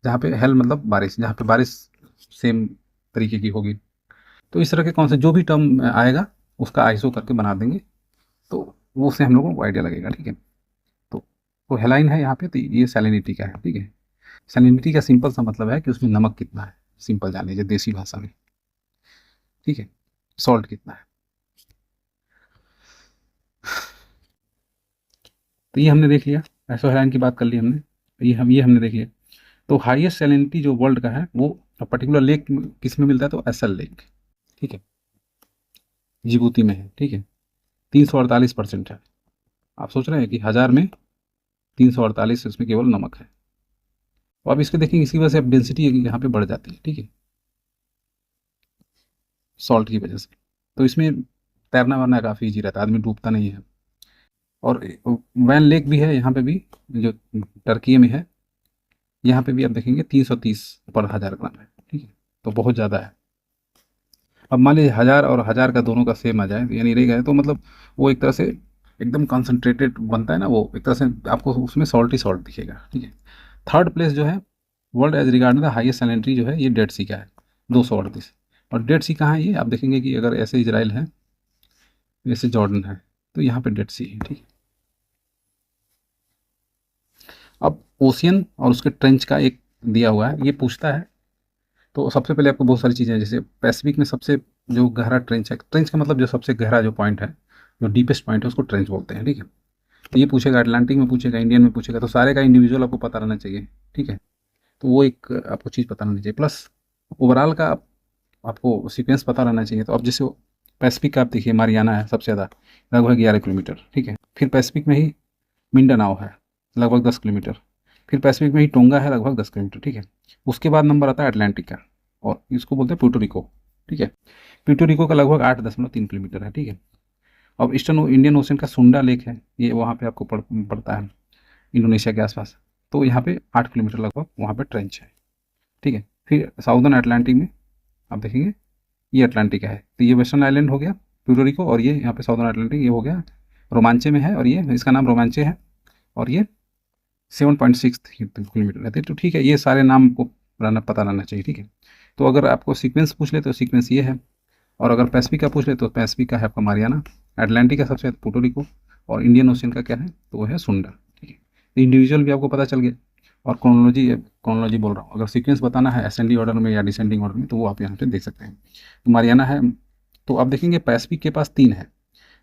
जहाँ पे हेल मतलब बारिश, जहाँ पे बारिश सेम तरीके की होगी। तो इस तरह के कौन से जो भी टर्म आएगा उसका आइसो करके बना देंगे, तो वो से हम लोगों को आइडिया लगेगा, ठीक है। तो हेलाइन है यहाँ पे, तो ये सैलिनिटी का है, ठीक है। सैलिनिटी का सिंपल सा मतलब है कि उसमें नमक कितना है, सिंपल जान लीजिए देसी भाषा में, ठीक है, सॉल्ट कितना है। तो ये हमने देख लिया, आइसो हेलाइन की बात कर ली हमने, ये हमने देख लिया। तो हाईएस्ट सैलिनिटी जो वर्ल्ड का है वो पर्टिकुलर लेक किस में मिलता है, तो एसल लेक, ठीक है, जिबूती में है, ठीक है, 348% है। आप सोच रहे हैं कि 1000 में 348, इसमें केवल नमक है। तो आप इसके देखेंगे, इसकी वजह से अब डेंसिटी यहाँ पे बढ़ जाती है, ठीक है, सॉल्ट की वजह से। तो इसमें तैरना वरना काफ़ी ईजी रहता है, आदमी डूबता नहीं है। और वैन लेक भी है यहाँ पे भी, जो टर्की में है, यहाँ पे भी आप देखेंगे 330/1000 ग्राम है, ठीक है, तो बहुत ज़्यादा है। अब मान लीजिए 1000 और 1000 का दोनों का सेम आ जाए, यानी रह गए, तो मतलब वो एक तरह से एकदम कंसनट्रेटेड बनता है ना, वो एक तरह से आपको उसमें सॉल्ट ही सॉल्ट दिखेगा, ठीक है। थर्ड प्लेस जो है world as regard the highest salinity जो है, ये डेड सी का है, 238। और डेड सी कहाँ है, ये आप देखेंगे कि अगर ऐसे इजराइल है, ऐसे जॉर्डन है, तो यहाँ पे डेड सी है, ठीक है। अब ओशियन और उसके ट्रेंच का एक दिया हुआ है, ये पूछता है तो सबसे पहले आपको बहुत सारी चीज़ें हैं, जैसे पैसिफिक में सबसे जो गहरा ट्रेंच है, ट्रेंच का मतलब जो सबसे गहरा जो पॉइंट है, जो डीपेस्ट पॉइंट है, उसको ट्रेंच बोलते हैं, ठीक है। तो ये पूछेगा, अटलांटिक में पूछेगा, इंडियन में पूछेगा, तो सारे का इंडिविजुअल आपको पता रहना चाहिए, ठीक है। तो वो एक आपको चीज़ पता रहनी चाहिए, प्लस ओवरऑल का आपको सीक्वेंस पता रहना चाहिए। तो अब जैसे पैसिफिक का आप देखिए, मारियाना है सबसे ज़्यादा, लगभग 11 किलोमीटर, ठीक है। फिर पैसिफिक में ही मिंडानाओ है, लगभग 10 किलोमीटर। फिर पैसिफिक में ही टोंगा है, लगभग 10 किलोमीटर, ठीक है। उसके बाद नंबर आता है अटलांटिक का, और इसको बोलते हैं प्यूर्टोरिको, ठीक है। प्यूर्टोरिको का लगभग 8.3 किलोमीटर है, ठीक है। अब ईस्टर्न इंडियन ओशन का सुंडा लेक है, ये वहाँ पे आपको पड़ता है इंडोनेशिया के आसपास। तो यहाँ पे 8 किलोमीटर लगभग वहाँ पे ट्रेंच है, ठीक है। फिर साउदर्न अटलांटिक में आप देखेंगे, ये अटलांटिक है, तो ये वेस्टर्न आइलैंड हो गया प्यूर्टोरिको, और ये यहाँ पे साउदर्न अटलांटिक ये हो गया रोमांचे में है, और ये इसका नाम रोमांचे है, और ये 7.6 किलोमीटर रहते हैं। तो ठीक है, ये सारे नाम को पता रहना चाहिए, ठीक है। तो अगर आपको सीक्वेंस पूछ ले तो सीक्वेंस ये है, और अगर पैसिफिक का पूछ ले तो पैसिफिक का है आपका मारियाना, अटलांटिक का सबसे पुर्टोरिको, और इंडियन ओशन का क्या है, तो वो है सुंडा, ठीक है। तो इंडिविजुअल भी आपको पता चल गया, और क्रोनोलॉजी बोल रहा हूँ, अगर सीक्वेंस बताना है असेंडिंग ऑर्डर में या डिसेंडिंग ऑर्डर में, तो वो आप यहाँ पे देख सकते हैं। तो मारियाना है, तो आप देखेंगे पैसिफिक के पास 3 है,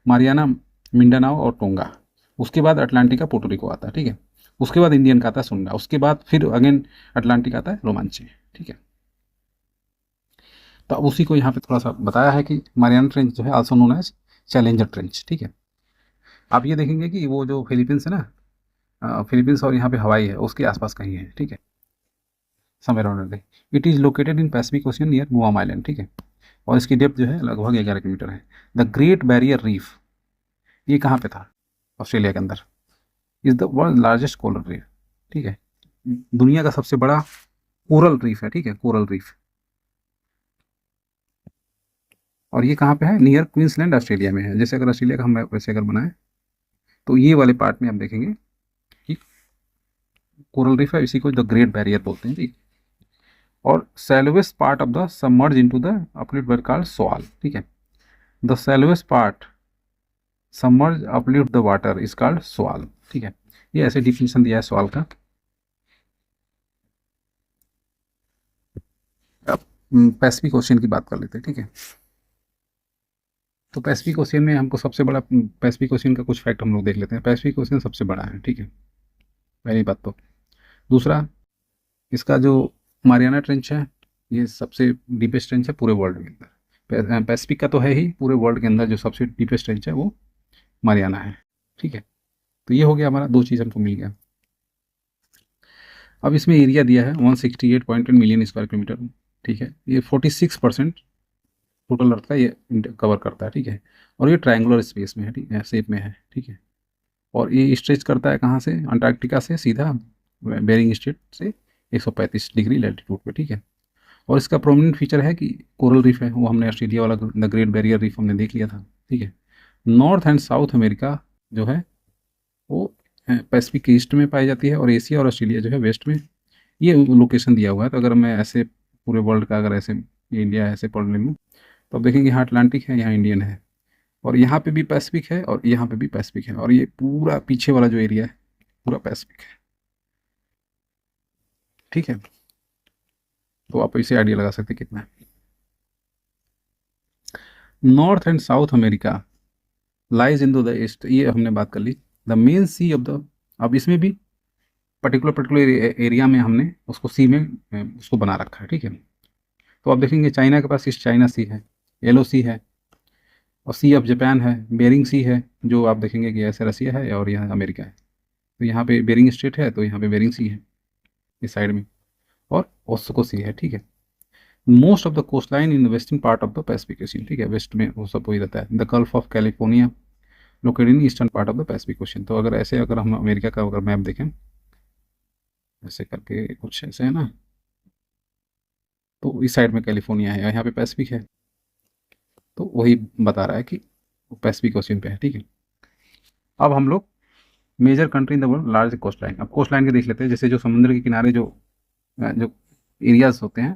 मारियाना, मिंडानाओ और टोंगा। उसके बाद अटलांटिक का पोर्टोरिको आता है, ठीक है। उसके बाद इंडियन का आता है सुंडा, उसके बाद फिर अगेन अटलांटिक आता है रोमांचे, ठीक है। तो अब उसी को यहाँ पे थोड़ा सा बताया है कि मारियाना ट्रेंच जो है also known as Challenger trench, ठीक है। आप ये देखेंगे कि वो जो फिलीपींस है ना, फिलीपींस और यहाँ पे हवाई है, उसके आसपास कहीं है, ठीक है, somewhere around it is located in Pacific ocean near Guam island, ठीक है। और इसकी डेप्थ जो है लगभग 11 किलोमीटर है। द ग्रेट बैरियर रीफ, ये कहाँ पे था, ऑस्ट्रेलिया के अंदर, is the world largest coral reef, ठीक है। दुनिया का सबसे बड़ा कोरल रीफ है, ठीक है, कोरल रीफ। और ये कहाँ पे है, नियर क्वींसलैंड ऑस्ट्रेलिया में है। जैसे अगर ऑस्ट्रेलिया का हम वैसे अगर बनाए, तो ये वाले पार्ट में आप देखेंगे कि कोरल रीफ है, इसी को द ग्रेट बैरियर बोलते हैं, ठीक। और shallowest part of the submerge into the uplift were called shoal, ठीक है। The shallowest part submerge uplift the water is called shoal, ठीक है। ये ऐसे डिफिनेशन दिया है सॉल का। अब पैसिफिक ओशियन की बात कर लेते हैं, ठीक है। तो पैसिफिक ओशियन में हमको सबसे बड़ा, पैसिफिक ओशियन का कुछ फैक्ट हम लोग देख लेते हैं। पैसिफिक ओशियन सबसे बड़ा है, ठीक है, पहली बात तो। दूसरा, इसका जो मारियाना ट्रेंच है, ये सबसे डीपेस्ट ट्रेंच है पूरे वर्ल्ड के अंदर। पैसिफिक का तो है ही, पूरे वर्ल्ड के अंदर जो सबसे डीपेस्ट ट्रेंच है वो मारियाना है, ठीक है। तो ये हो गया हमारा, 2 चीज़ हमको मिल गया। अब इसमें एरिया दिया है 168.10 मिलियन स्क्वायर किलोमीटर, ठीक है। ये 46% टोटल अर्थ का ये कवर करता है, ठीक है। और ये ट्रायंगुलर स्पेस में है, ठीक है, शेप में है, ठीक है। और ये स्ट्रेच करता है कहाँ से, अंटार्कटिका से सीधा बेरिंग स्ट्रेट से 135 डिग्री लैटिट्यूड पे, ठीक है। और इसका प्रोमिनेंट फीचर है कि कोरल रीफ है, वो हमने ऑस्ट्रेलिया वाला द ग्रेट बैरियर रीफ हमने देख लिया था, ठीक है। नॉर्थ एंड साउथ अमेरिका जो है वो पैसिफिक के ईस्ट में पाई जाती है, और एशिया और ऑस्ट्रेलिया जो है वेस्ट में। ये लोकेशन दिया हुआ है। तो अगर मैं ऐसे पूरे वर्ल्ड का अगर ऐसे ये इंडिया ऐसे पढ़ लूँ, तो आप देखेंगे यहाँ अटलांटिक है, यहाँ इंडियन है, और यहाँ पे भी पैसिफिक है, और यहाँ पे भी पैसिफिक है, और ये पूरा पीछे वाला जो एरिया है पूरा पैसिफिक है, ठीक है। तो आप इसे आइडिया लगा सकते हैं कितना है। North and South America lies in the east, ये हमने बात कर ली। The main sea of the, अब इसमें भी पर्टिकुलर एरिया में हमने उसको सी में उसको बना रखा है, ठीक है। तो आप देखेंगे चाइना के पास ईस्ट चाइना सी है, येलो सी है, और सी ऑफ जापान है, बेरिंग सी है, जो आप देखेंगे कि ऐसे रसिया है और यहाँ अमेरिका है। तो यहाँ पे बेरिंग स्ट्रेट है, तो यहाँ पे बेरिंग सी है इस साइड में, और ओस्को सी है, ठीक है। Most of the coast line in the western part of the Pacific Ocean, ठीक है, वेस्ट में वो सब वही रहता है। The Gulf of California located in eastern part of the Pacific Ocean. तो अगर ऐसे अगर हम अमेरिका का अगर मैप देखें, ऐसे करके कुछ ऐसे है ना, तो इस साइड में कैलिफोर्निया है, यहाँ पे पैसिफिक है, तो वही बता रहा है कि पैसिफिक ओशियन पे है, ठीक है। अब हम लोग major country in the world large coast line, अब कोस्ट लाइन के देख लेते हैं। जैसे जो समुद्र के किनारे जो एरियाज होते हैं,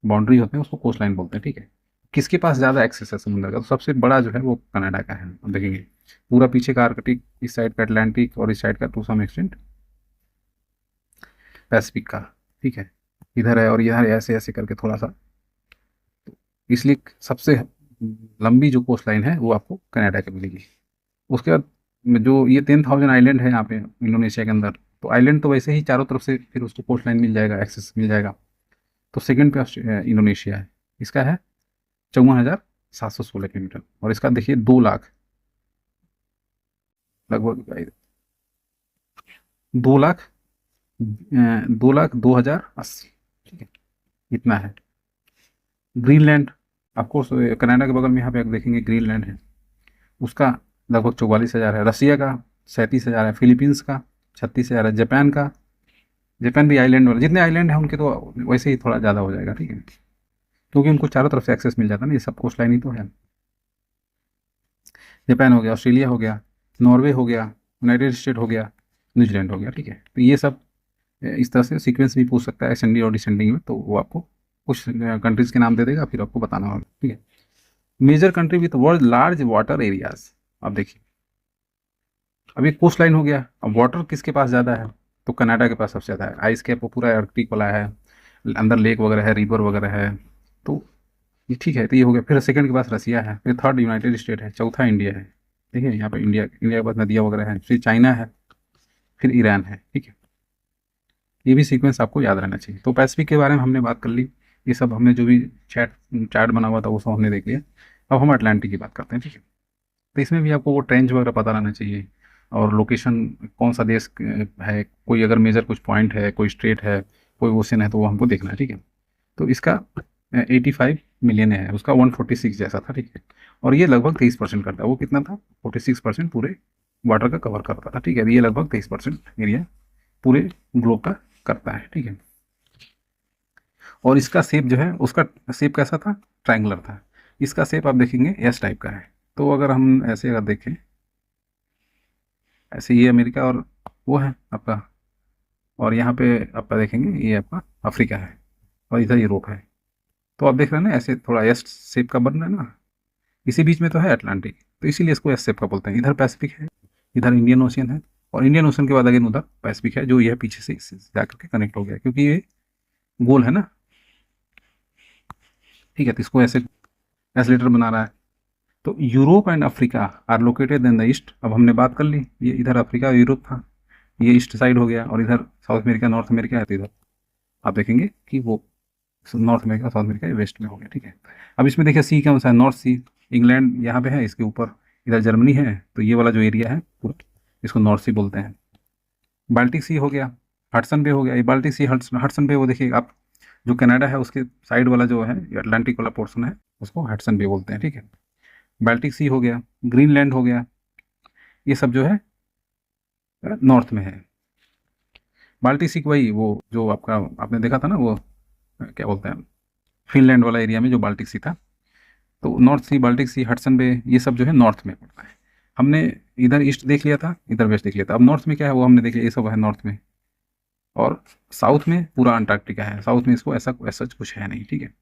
बाउंड्री होते हैं, उसको कोस्ट लाइन बोलते हैं, ठीक है। किसके पास ज़्यादा एक्सेस है समुद्र का, तो सबसे बड़ा जो है वो कनाडा का है। अब देखेंगे पूरा पीछे का आर्कटिक, इस साइड का अटलांटिक, और इस साइड का टू सम एक्सटेंट पैसिफिक का, ठीक है। इधर है और इधर ऐसे ऐसे करके थोड़ा सा, इसलिए सबसे लंबी जो कोस्ट लाइन है वो आपको कनाडा की मिलेगी। उसके बाद जो ये 10,000 आइलैंड है यहाँ पे इंडोनेशिया के अंदर, तो आइलैंड तो वैसे ही चारों तरफ से फिर उसको कोस्ट लाइन मिल जाएगा, एक्सेस मिल जाएगा। तो सेकंड पे इंडोनेशिया है, इसका है 54,716 किलोमीटर, और इसका देखिए 2 लाख, लगभग 2 लाख, 2,02,080, ठीक है, इतना है। ग्रीनलैंड, ऑफकोर्स कनाडा के बगल में यहाँ पे आप देखेंगे ग्रीनलैंड है, उसका लगभग 44,000 है। रसिया का 37,000 है। फिलीपींस का 36,000 है। जापान का, जापान भी आइलैंड वाला, जितने आइलैंड हैं उनके तो वैसे ही थोड़ा ज़्यादा हो जाएगा, ठीक है, क्योंकि उनको चारों तरफ से एक्सेस मिल जाता है ना, ये सब कोस्ट लाइन ही तो है। जापान हो गया, ऑस्ट्रेलिया हो गया, नॉर्वे हो गया, यूनाइटेड स्टेट हो गया, न्यूजीलैंड हो गया, ठीक है। तो ये सब इस तरह से सीक्वेंस भी पूछ सकता है असेंडिंग और डिसेंडिंग में, तो वो आपको कुछ कंट्रीज के नाम दे देगा, फिर आपको बताना होगा, ठीक है। Major country with world large water areas, अब देखिए, अब ये कोस्ट लाइन हो गया, अब वाटर किसके पास ज़्यादा है, तो कनाडा के पास सबसे ज़्यादा है। आइस कैप पूरा आर्कटिक वाला है, अंदर लेक वगैरह है, रिवर वगैरह है, तो ये ठीक है। तो ये हो गया, फिर सेकंड के पास रसिया है, फिर थर्ड यूनाइटेड स्टेट है, चौथा इंडिया है। ठीक है, यहाँ पर इंडिया के पास नदियाँ वगैरह हैं, फिर चाइना है, फिर ईरान है, ठीक है। ये भी सीक्वेंस आपको याद रहना चाहिए। तो पैसिफिक के बारे में हमने बात कर ली, ये सब हमने जो भी चैट चार्ट बना हुआ था वो सब हमने देख लिया। अब हम अटलांटिक की बात करते हैं, ठीक है। तो इसमें भी आपको वो ट्रेंच वगैरह पता रहना चाहिए, और लोकेशन कौन सा देश है, कोई अगर मेजर कुछ पॉइंट है, कोई स्ट्रेट है, कोई ओशन है, तो वो हमको देखना है, ठीक है। तो इसका 85 मिलियन है, उसका 146 जैसा था, ठीक है। और ये लगभग 23% करता है, वो कितना था, 46% पूरे वाटर का कवर करता था, ठीक है। ये लगभग 23% एरिया पूरे ग्लोब का करता है, ठीक है। और इसका शेप जो है, उसका शेप कैसा था, ट्रायंगुलर था। इसका शेप आप देखेंगे एस टाइप का है। तो अगर हम ऐसे अगर देखें, ऐसे ये अमेरिका और वो है आपका, और यहाँ पे आपका देखेंगे ये आपका अफ्रीका है, और इधर यूरोप है। तो आप देख रहे हैं ना, ऐसे थोड़ा एस शेप का बन रहा है ना, इसी बीच में तो है अटलांटिक, तो इसीलिए इसको एस शेप का बोलते हैं। इधर पैसिफिक है, इधर इंडियन ओशियन है, और इंडियन ओशन के बाद अगेन उधर पैसिफिक है, जो यह पीछे से इससे जाकर के कनेक्ट हो गया, क्योंकि ये गोल है ना, ठीक है। तो इसको ऐसे एसलेटर बना रहा है। तो Europe and Africa are located in the east. अब हमने बात कर ली, ये इधर अफ्रीका और यूरोप था, ये ईस्ट साइड हो गया, और इधर साउथ अमेरिका नॉर्थ अमेरिका है, तो इधर आप देखेंगे कि वो North America South America west में हो गया, ठीक है। अब इसमें देखिए सी कौन सा है, नॉर्थ सी, इंग्लैंड यहाँ पे है, इसके ऊपर इधर जर्मनी है, तो ये वाला जो एरिया है पूरा, इसको नॉर्थ सी बोलते हैं। बाल्टिक सी हो गया, हडसन बे हो गया, ये बाल्टिक सी हडसन बे, वो देखिए आप, जो कनाडा है उसके साइड वाला जो है अटलांटिक वाला पोर्शन है, उसको हडसन बे बोलते हैं, ठीक है। बाल्टिक सी हो गया, ग्रीनलैंड हो गया, ये सब जो है नॉर्थ में है। बाल्टिक सी वही वो जो आपका आपने देखा था ना, वो क्या बोलते हैं, फिनलैंड वाला एरिया में जो बाल्टिक सी था। तो नॉर्थ सी, बाल्टिक सी, हडसन बे, ये सब जो है नॉर्थ में पड़ता है। हमने इधर ईस्ट देख लिया था, इधर वेस्ट देख लिया था, अब नॉर्थ में क्या है वो हमने देख लिया, ये सब है नॉर्थ में। और साउथ में पूरा अंटार्कटिका है, साउथ में इसको ऐसा ऐसा कुछ है नहीं, ठीक है।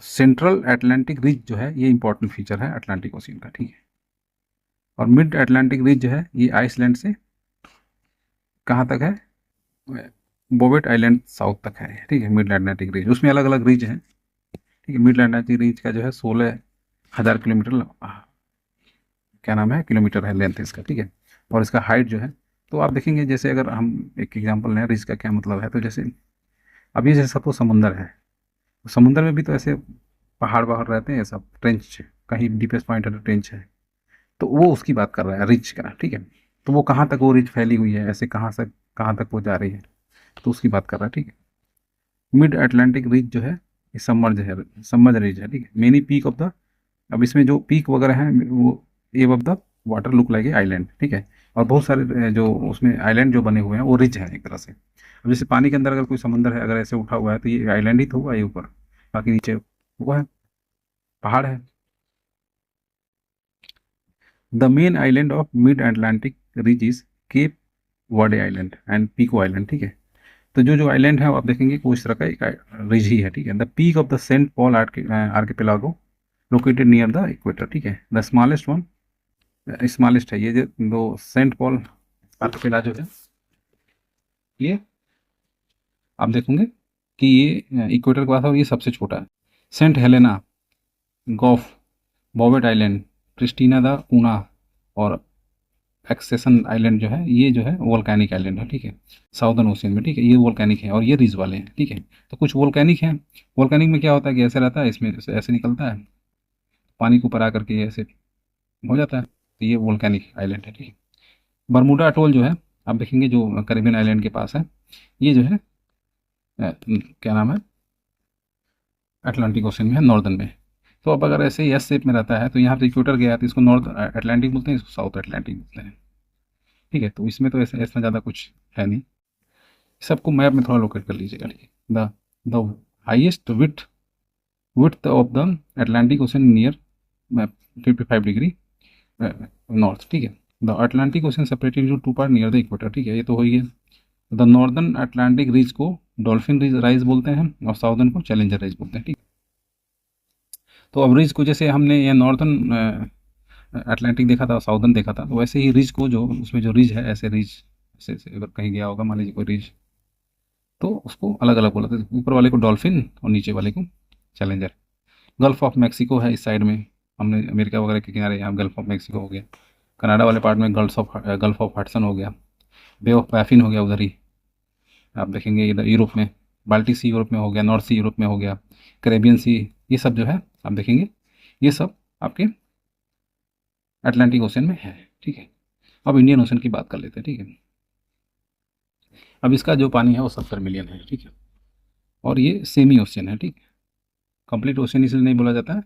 सेंट्रल अटलांटिक रिज जो है, ये इंपॉर्टेंट फीचर है अटलांटिक ओशियन का, ठीक है। और मिड अटलांटिक रिज जो है, ये आइसलैंड से कहाँ तक है, बोवेट आइलैंड साउथ तक है, ठीक है। मिड अटलांटिक रिज, उसमें अलग अलग रिज हैं, ठीक है। मिड अटलांटिक रिज का जो है 16,000 किलोमीटर, क्या नाम है, किलोमीटर है लेंथ इसका, ठीक है। और इसका हाइट जो है, तो आप देखेंगे, जैसे अगर हम एक एग्जांपल लें रिज का क्या मतलब है, तो जैसे अभी जैसे सपोज समुंदर है, तो समुंदर में भी तो ऐसे पहाड़ वहाड़ रहते हैं, सब ट्रेंच, कहीं डीपेस्ट पॉइंट है तो ट्रेंच है, तो वो उसकी बात कर रहा है रिच का, ठीक है। तो वो कहाँ तक वो रिच फैली हुई है, ऐसे कहाँ से कहाँ तक वो जा रही है, तो उसकी बात कर रहा है, ठीक है। मिड अटलांटिक रिज जो है, ये सबमर्ज रिज है, ठीक है। मेनी पीक ऑफ द, अब इसमें जो पीक वगैरह है वो एव of the water look like A island, ठीक है। और बहुत सारे जो उसमें आइलैंड जो बने हुए हैं वो रिच हैं एक तरह से। अब जैसे पानी के अंदर अगर कोई समंदर है, अगर ऐसे उठा हुआ है, तो ये आइलैंड ही तो हुआ, ये ऊपर, बाकी नीचे वो है, पहाड़ है। The main island of Mid Atlantic Ridge is Cape Verde island and Pico island, ठीक है। तो जो जो आइलैंड है वो आप देखेंगे कि वो इस तरह का एक रिज ही है, ठीक है। The peak of the Saint Paul archipelago located near the equator, ठीक है। द स्मॉलेस्ट वन, स्मॉलेस्ट है ये जो दो, सेंट पॉल आर्किपेला जो है, ये आप देखेंगे कि ये इक्वेटर के पास है और ये सबसे छोटा है। Saint Helena, Gough, Bouvet island, Cristina da Cunha और एक्सेसन आइलैंड जो है, ये जो है वोल्केनिक आइलैंड है, ठीक है, साउदर्न ओशियन में, ठीक है, ये वोल्केनिक है और ये रिज वाले हैं, ठीक है। तो कुछ वोल्केनिक हैं। वोल्केनिक में क्या होता है कि ऐसे रहता है, इसमें ऐसे निकलता है, पानी को ऊपर आ करके ये ऐसे हो जाता है, तो ये वोल्केनिक आइलैंड है, ठीक है। बरमूडा अटोल जो है, आप देखेंगे जो कैरिबियन आइलैंड के पास है, ये जो है क्या नाम है, अटलांटिक ओशन में है, नॉर्दर्न में। तो अब अगर ऐसे ही एस शेप में रहता है तो यहाँ पे इक्वेटर गया है, तो इसको नॉर्थ अटलांटिक बोलते हैं, इसको साउथ अटलांटिक बोलते हैं, ठीक है। तो इसमें तो ऐसे इतना ज़्यादा कुछ है नहीं। सबको मैप में थोड़ा लोकेट कर लीजिएगा, ठीक है। The highest width of the Atlantic Ocean near 55 degree north, ठीक है। The Atlantic Ocean separated to two part near the equator, ठीक है, ये तो हो ही गया। द नॉर्दर्न अटलांटिक रीज को डॉल्फिन रीज राइज बोलते हैं और साउदर्न को चैलेंजर राइज बोलते हैं, ठीक है। तो अब रीज को जैसे हमने ये नॉर्दर्न अटलांटिक देखा था, साउदर्न देखा था, तो वैसे ही रीज को जो उसमें जो रीज है, ऐसे रीज ऐसे ऐसे अगर कहीं गया होगा मान लीजिए कोई रीज, तो उसको अलग अलग बोला था, ऊपर वाले को डॉल्फिन और नीचे वाले को चैलेंजर। गल्फ ऑफ मैक्सिको है इस साइड में, हमने अमेरिका वगैरह के किनारे यहाँ गल्फ ऑफ मैक्सिको हो गया। कनाडा वाले पार्ट में गल्फ ऑफ हडसन हो गया। बे ऑफ पैफिन हो गया उधर ही, आप देखेंगे इधर यूरोप में। बाल्टिक सी यूरोप में हो गया, नॉर्थ सी यूरोप में हो गया, कैरेबियन सी, ये सब जो है आप देखेंगे ये सब आपके अटलांटिक ओशन में है, ठीक है। अब इंडियन ओशन की बात कर लेते हैं, ठीक है। अब इसका जो पानी है वो 70 मिलियन है, ठीक है, और ये सेमी ओशन है, ठीक है। कंप्लीट ओशन इसलिए नहीं बोला जाता है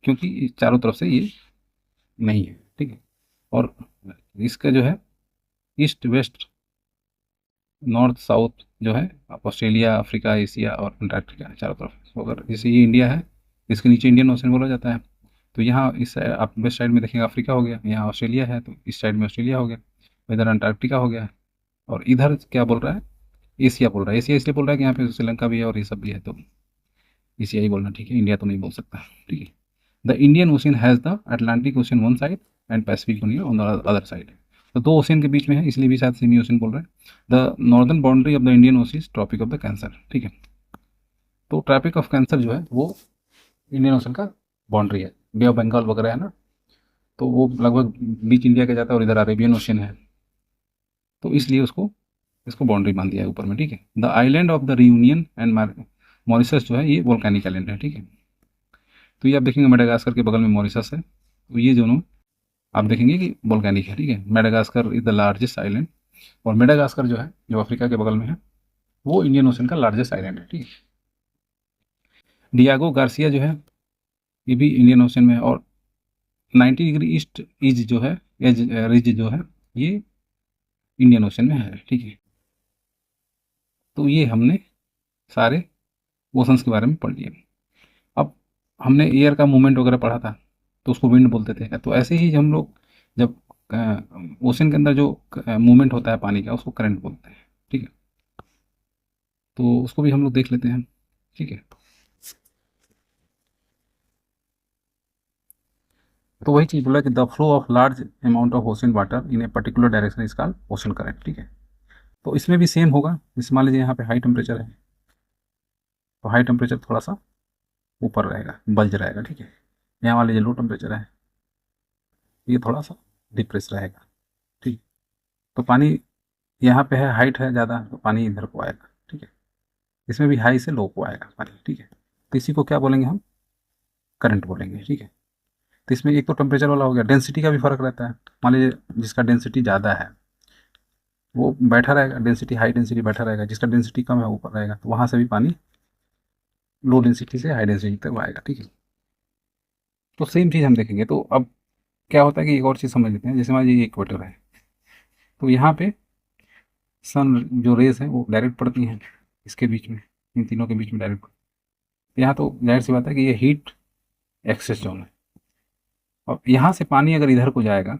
क्योंकि चारों तरफ से ये नहीं है, ठीक है। और इसका जो है ईस्ट वेस्ट नॉर्थ साउथ जो है, आप ऑस्ट्रेलिया, अफ्रीका, एशिया और अंटार्कटिका चारों तरफ। तो अगर जैसे ये इंडिया है, इसके नीचे इंडियन ओशन बोला जाता है। तो यहाँ इस आप वेस्ट साइड में देखेंगे अफ्रीका हो गया, यहाँ ऑस्ट्रेलिया है, तो इस साइड में ऑस्ट्रेलिया हो गया, इधर अंटार्कटिका हो गया, और इधर क्या बोल रहा है, एशिया बोल रहा है। एशिया इसलिए बोल रहा है कि यहाँ पे श्रीलंका भी है और ये सब भी है, तो एशिया ही बोलना, ठीक है, इंडिया तो नहीं बोल सकता, ठीक है। The Indian ocean has the Atlantic ocean one side and Pacific ocean on the other side. तो दो ओशन के बीच में है, इसलिए भी शायद सेमी ओशन बोल रहे हैं। The northern boundary of the Indian Ocean is Tropic of the Cancer, ठीक है। तो ट्रॉपिक ऑफ कैंसर जो है वो इंडियन ओशन का बाउंड्री है। बे ऑफ बंगाल वगैरह है ना, तो वो लगभग बीच इंडिया के जाता है और इधर अरेबियन ओशन है, तो इसलिए उसको इसको बाउंड्री मान दिया है ऊपर में, ठीक है। The island of the reunion and Mauritius जो है ये वोल्केनिक आइलैंड है, ठीक है। तो ये आप देखेंगे मेडागास्कर के बगल में मॉरिशस है, तो ये दोनों आप देखेंगे कि वोल्केनिक है, ठीक है। Madagascar is the largest island, और मेडागास्कर जो है जो अफ्रीका के बगल में है वो इंडियन ओशन का लार्जेस्ट आइलैंड है, ठीक है। डियागो गार्सिया जो है ये भी इंडियन ओशन में है, और 90 डिग्री ईस्ट इज जो है एज रिज जो है ये इंडियन ओशन में है, ठीक है। तो ये हमने सारे ओशंस के बारे में पढ़ लिए। अब हमने एयर का मूवमेंट वगैरह पढ़ा था, तो उसको विंड बोलते थे। तो ऐसे ही हम लोग जब ओशन के अंदर जो मूवमेंट होता है पानी का, उसको करंट बोलते हैं, ठीक है। तो उसको भी हम लोग देख लेते हैं, ठीक है। तो वही चीज़ बोला कि the flow of large amount of ocean water in a particular direction is called ocean current, ठीक है। तो इसमें भी सेम होगा। इस मान लीजिए यहाँ पे हाई टेम्परेचर है, तो हाई टेम्परेचर थोड़ा सा ऊपर रहेगा, बल्ज रहेगा, ठीक है। यहाँ मान लीजिए लो टेम्परेचर है, ये थोड़ा सा डिप्रेस रहेगा, ठीक। तो पानी यहाँ पे है, हाइट है ज़्यादा, तो पानी इधर को आएगा, ठीक है। इसमें भी हाई से लो को आएगा पानी, ठीक है। तो इसी को क्या बोलेंगे हम, करंट बोलेंगे, ठीक है। तो इसमें एक तो टेम्परेचर वाला हो गया, डेंसिटी का भी फर्क रहता है। मान लीजिए जिसका डेंसिटी ज़्यादा है वो बैठा रहेगा, डेंसिटी हाई डेंसिटी बैठा रहेगा, जिसका डेंसिटी कम है ऊपर रहेगा, तो वहाँ से भी पानी लो डेंसिटी से हाई डेंसिटी तक आएगा, ठीक है। तो सेम चीज़ हम देखेंगे। तो अब क्या होता है कि एक और चीज़ समझ लेते हैं। जैसे मान लीजिए इक्वेटर है, तो यहाँ पे सन जो रेज है वो डायरेक्ट पड़ती हैं इसके बीच में, इन तीनों के बीच में डायरेक्ट। यहाँ तो जाहिर सी बात है कि ये हीट एक्सेस जोन है, और यहाँ से पानी अगर इधर को जाएगा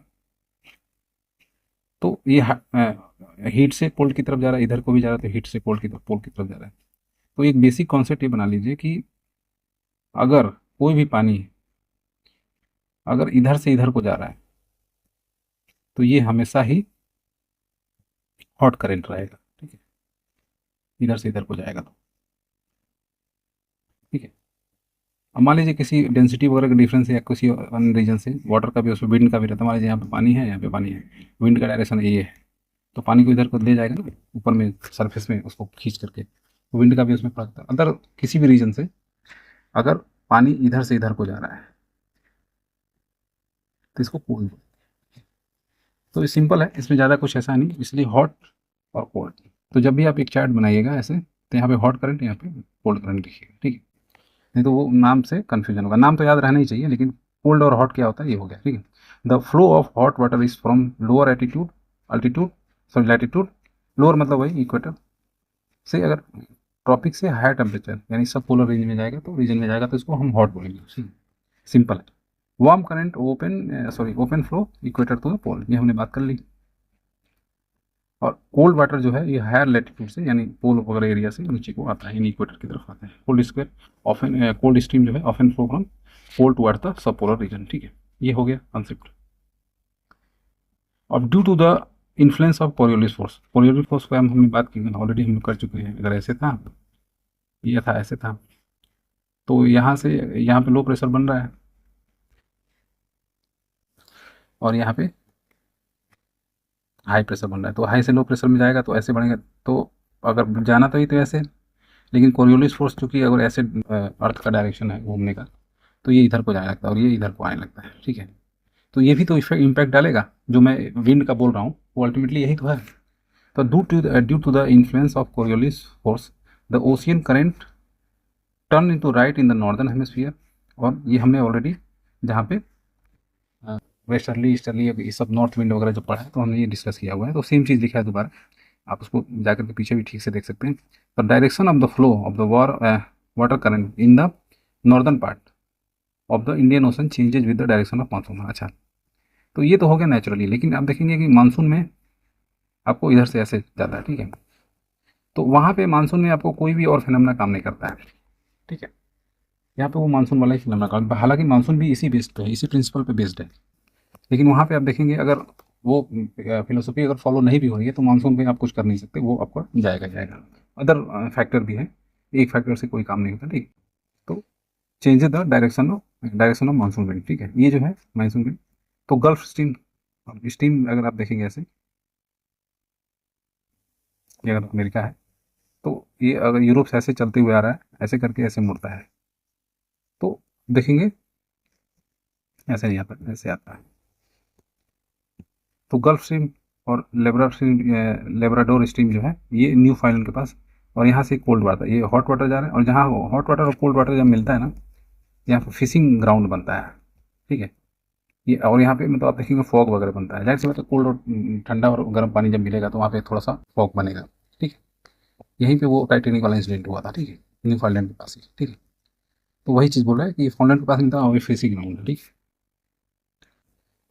तो ये हीट से कोल्ड की तरफ जा रहा है, इधर को भी जा रहा है, तो हीट से कोल्ड की तरफ जा रहा है। तो एक बेसिक कॉन्सेप्ट ये बना लीजिए कि अगर कोई भी पानी अगर इधर से इधर को जा रहा है तो ये हमेशा ही हॉट करेंट रहेगा, ठीक है। इधर से इधर को जाएगा तो, ठीक है। अब मान लीजिए किसी डेंसिटी वगैरह का डिफरेंस है या किसी अन्य रीजन से वाटर का भी, उसमें विंड का भी रहता है। मान लीजिए यहाँ पे पानी है, यहाँ पे पानी है, विंड का डायरेक्शन ये है, तो पानी को इधर को ले जाएगा ना ऊपर में सरफेस में, उसको खींच करके, तो विंड का भी उसमें फर्क था। अगर किसी भी रीजन से अगर पानी इधर से इधर को जा रहा है तो इसको कूल, तो ये सिंपल है, इसमें ज़्यादा कुछ ऐसा नहीं, इसलिए हॉट और कोल्ड। तो जब भी आप एक चार्ट बनाइएगा ऐसे, तो यहाँ पे हॉट करंट, यहाँ पे कोल्ड करंट लिखिएगा, ठीक है। नहीं तो वो नाम से कन्फ्यूजन होगा, नाम तो याद रहना ही चाहिए, लेकिन कोल्ड और हॉट क्या होता है ये हो गया, ठीक है। The flow of hot water is from lower attitude altitude sorry latitude, lower मतलब वही इक्वेटर से, अगर ट्रॉपिक से हायर टेम्परेचर यानी सब पोलर रीजन में जाएगा, तो रीजन में जाएगा तो इसको हम हॉट बोलेंगे, सिंपल है। Warm current open flow equator to the pole, ये हमने बात कर ली। और कोल्ड वाटर जो है ये हायर लेटीट्यूड से यानी पोल वगैरह एरिया से नीचे को आता है, यानी इक्वेटर की तरफ आता है। Cold square often cold stream जो है often flow from pole towards the sub polar region, ठीक है। ये हो गया कंसेप्ट। अब due to the influence of Coriolis force, Coriolis force को हमने बात की ऑलरेडी, हम लोग कर चुके हैं। अगर ऐसे था, ये था, ऐसे था, तो यहाँ से यहाँ पे लो प्रेशर बन रहा है और यहाँ पे हाई प्रेशर बन रहा है, तो हाई से लो प्रेशर में जाएगा तो ऐसे बढ़ेगा। तो अगर जाना तो ही तो ऐसे, लेकिन कोरियोलिस फोर्स चूंकि अगर ऐसे अर्थ का डायरेक्शन है घूमने का, तो ये इधर को जाने लगता है और ये इधर को आने लगता है, ठीक है। तो ये भी तो इम्पैक्ट डालेगा, जो मैं विंड का बोल रहा हूँ वो अल्टीमेटली यही तो है। तो due to the influence of Coriolis force the ocean current turn into right in the northern hemisphere. और ये हमने ऑलरेडी जहाँ पे वेस्टर्ली ईस्टर्ली ये सब नॉर्थ विंड वगैरह जो पढ़ा है, तो हमने ये डिस्कस किया हुआ है, तो सेम चीज़ लिखा है दोबारा, आप उसको जाकर के पीछे भी ठीक से देख सकते हैं। The direction of the flow of the water current in the northern part of the Indian ocean changes with the direction of monsoon. अच्छा, तो ये तो हो गया नेचुरली, लेकिन आप देखेंगे कि मानसून में आपको इधर से ऐसे जाता है, ठीक है। तो वहाँ पे मानसून में आपको कोई भी और फिनोमेना काम नहीं करता है, ठीक है। यहाँ पे वो मानसून वाला ही फिनोमेना काम, हालांकि मानसून भी इसी बेस्ड पे है, इसी प्रिंसिपल पे बेस्ड है, लेकिन वहाँ पे आप देखेंगे अगर वो फिलोसफी अगर फॉलो नहीं भी हो रही है, तो मानसून पे आप कुछ कर नहीं सकते, वो आपका जाएगा जाएगा। अदर फैक्टर भी है, एक फैक्टर से कोई काम नहीं होता, ठीक। तो change the direction of monsoon wind, ठीक है। ये जो है मानसून विंड, तो गल्फ स्ट्रीम स्ट्रीम अगर आप देखेंगे ऐसे, ये अगर अमेरिका है, तो ये अगर यूरोप से ऐसे चलते हुए आ रहा है, ऐसे करके ऐसे मुड़ता है, तो देखेंगे ऐसे नहीं आता, ऐसे आता है। तो गल्फ स्ट्रीम और लेब्राडोर स्ट्रीम जो है ये न्यू फाइनलैंड के पास, और यहाँ से कोल्ड वाटर, ये हॉट वाटर जा रहा है, और जहाँ हॉट वाटर और कोल्ड वाटर जब मिलता है ना, यहाँ पर फिशिंग ग्राउंड बनता है, ठीक है। ये और यहाँ पे मतलब आप देखेंगे फॉग वगैरह बनता है, जाहिर सी बात है कोल्ड और ठंडा और गर्म पानी जब मिलेगा तो वहाँ पे थोड़ा सा फॉग बनेगा, ठीक है। यहीं पे वो टाइटेनिक वाला इंसिडेंट हुआ था, ठीक है, न्यू फाइनलैंड के पास ही, ठीक है। तो वही चीज़ बोल रहा है कि फाइनलैंड के पास नहीं था, वही फिशिंग ग्राउंड है, ठीक है।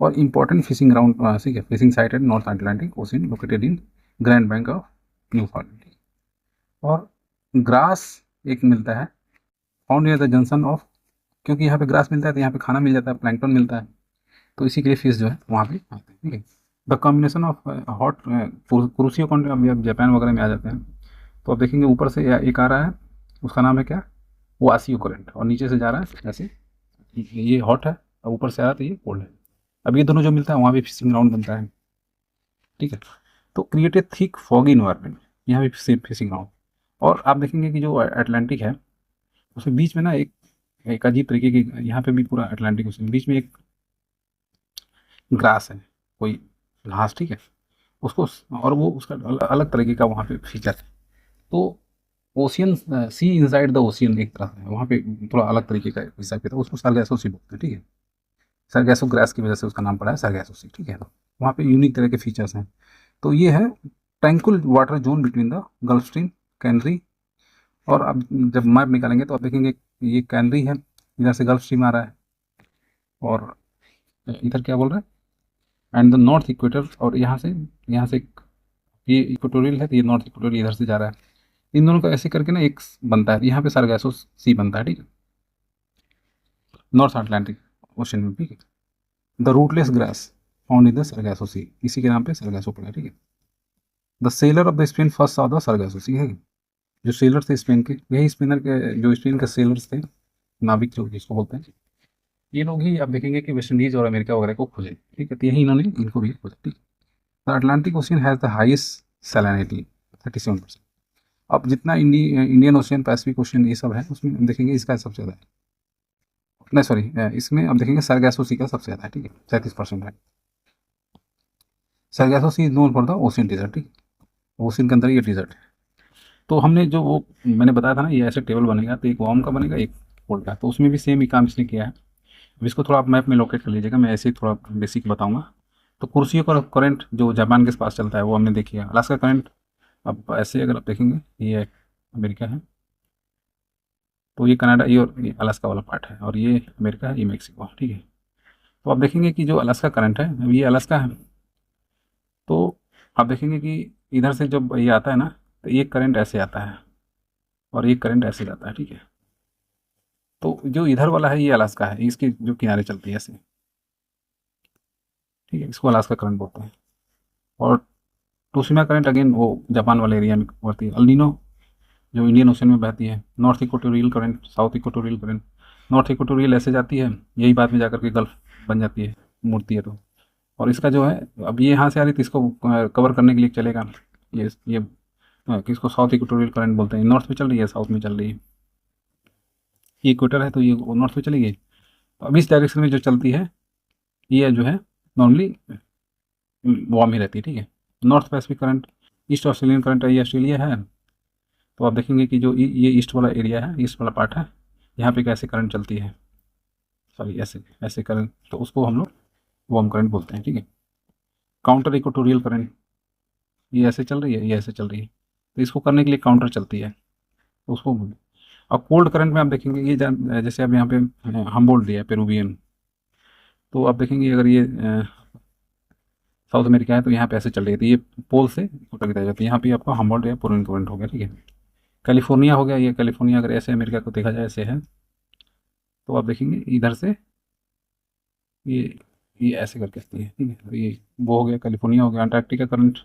और इंपॉर्टेंट फिशिंग ग्राउंड, ठीक है, फिशिंग साइट है North Atlantic ocean located in Grand Bank of Newfoundland. और ग्रास एक मिलता है found near the junction of, क्योंकि यहाँ पे ग्रास मिलता है तो यहाँ पे खाना मिल जाता है, प्लैंकटन मिलता है, तो इसी के लिए फिश जो है वहाँ पे आते हैं, ठीक है। The combination of hot Kuroshio country, अभी आप जापान वगैरह में आ जाते हैं, तो आप देखेंगे ऊपर से एक आ रहा है, उसका नाम है क्या, वासियो करंट, और नीचे से जा रहा है ऐसे, ये हॉट है और ऊपर से आ रहा है तो ये कोल्ड है। अब ये दोनों जो मिलता है वहाँ भी फिशिंग ग्राउंड बनता है, ठीक है। तो create a thick foggy environment, यहाँ भी सेम फिशिंग ग्राउंड। और आप देखेंगे कि जो अटलांटिक है उसमें बीच में ना एक एक अजीब तरीके की, यहाँ पे भी पूरा अटलांटिक उसमें बीच में एक ग्रास है, कोई घास, ठीक है, उसको, और वो उसका अलग तरीके का वहाँ पे फीचर है। तो ocean, sea inside the ocean एक तरह है वहाँ पे, थोड़ा अलग तरीके का हिसाब किताब, उसको सरगैसो सी बोलते हैं, ठीक है। सरगैसो ग्रास की वजह से उसका नाम पड़ा है सरगैसो सी, ठीक है। तो वहाँ पे यूनिक तरह के फीचर्स हैं। तो ये है tranquil water zone between the gulf stream, canary. और अब जब मैप निकालेंगे तो आप देखेंगे ये कैनरी है, इधर से गल्फ स्ट्रीम आ रहा है, और इधर क्या बोल रहा है, एंड द नॉर्थ इक्वेटर, और यहाँ से ये इक्वेटोरियल है, तो ये नॉर्थ इक्वेटोरियल इधर से जा रहा है। इन दोनों को ऐसे करके ना एक बनता है, यहाँ पे सरगैसो सी बनता है, ठीक है, नॉर्थ अटलांटिक ओशन में, ठीक है। The rootless grass found in the Sargasso sea, इसी के नाम पे सरगैसो पड़ा है, ठीक है। The sailor of the Spain first saw the Sargasso sea है। जो सेलर थे स्पेन के, यही स्पेनर के जो स्पेन के सेलर्स थे, नाविक जो जिसको बोलते हैं, ये लोग ही आप देखेंगे कि वेस्ट इंडीज और अमेरिका वगैरह को खोजे, ठीक है। तो यही इन्होंने इनको भी खोजा, ठीक है। The Atlantic ocean has the highest salinity 37%। अब जितना इंडियन ओशियन, पैसिफिक ओशियन, ये सब है, उसमें हम देखेंगे इसका सबसे ज़्यादा है, नहीं सॉरी, इसमें अब देखेंगे सरगैसो सी का सबसे ज़्यादा है, ठीक है, 37% है। Sargasso sea is known for the ocean desert, ठीक है, ओशियन के अंदर ये डिजर्ट है। तो हमने जो वो मैंने बताया था ना, ये ऐसे टेबल बनेगा, तो एक वार्म का बनेगा, एक कोल्ड का, तो उसमें भी सेम ही काम इसने किया है। अब इसको थोड़ा आप मैप में लोकेट कर लीजिएगा, मैं ऐसे ही थोड़ा बेसिक बताऊंगा। तो कुर्सियों का करंट जो जापान के पास चलता है वो हमने देखी है। अलास्का करंट, अब ऐसे अगर आप देखेंगे, ये अमेरिका है, तो ये कनाडा, ये और ये अलास्का वाला पार्ट है, और ये अमेरिका है, ये मेक्सिको, ठीक है। तो आप देखेंगे कि जो अलास्का करंट है, अब ये अलास्का है, तो आप देखेंगे कि इधर से जब ये आता है ना, तो एक करंट ऐसे आता है और एक करंट ऐसे जाता है, ठीक है। तो जो इधर वाला है ये अलास्का है, इसके जो किनारे चलती है ऐसे, ठीक है, इसको अलास्का करंट बोलते हैं। और टोशिमा करंट अगेन वो जापान वाले एरिया में बढ़ती है। अल्निनो जो इंडियन ओशन में बहती है। North equatorial current, south equatorial current. North equatorial ऐसे जाती है, यही बाद में जाकर के गल्फ बन जाती है, मुड़ती है तो। और इसका जो है, अब ये यहाँ से आ रही थी, इसको कवर करने के लिए चलेगा ये किसको साउथ इक्वेटोरियल करंट बोलते हैं। नॉर्थ में चल रही है, साउथ में चल रही है, ये इक्वेटर है तो ये नॉर्थ में चली गई। तो अब इस डायरेक्शन में जो चलती है, ये जो है नॉर्मली वार्म ही रहती है, ठीक है। North Pacific current, east Australian current, ये ऑस्ट्रेलिया है, तो आप देखेंगे कि जो ये ईस्ट वाला एरिया है, ईस्ट वाला पार्ट है, यहाँ पे कैसे करंट चलती है, सॉरी ऐसे ऐसे करंट, तो उसको हम लोग वार्म करंट बोलते हैं, ठीक है। काउंटर इक्वेटोरियल करंट, ये ऐसे चल रही है, ये ऐसे चल रही है, तो इसको करने के लिए काउंटर चलती है, तो उसको बोलते हैं। अब कोल्ड करंट में आप देखेंगे, ये जैसे अब यहाँ पे हम बोल दिया है पेरुवियन, तो आप देखेंगे अगर ये साउथ अमेरिका है, तो यहाँ पे ऐसे चल रही है, तो ये पोल से इक्वेटर की तरफ जाती है, यहाँ पे आपका हम्बोल्ट या पोलैंड करंट हो गया, ठीक है। कैलिफोर्निया हो गया, ये कैलिफोर्निया अगर ऐसे अमेरिका को देखा जाए, ऐसे है, तो आप देखेंगे इधर से ये ये ऐसे करके आती है, ठीक है। तो ये वो हो गया, कैलिफोर्निया हो गया। अंटार्कटिका करंट,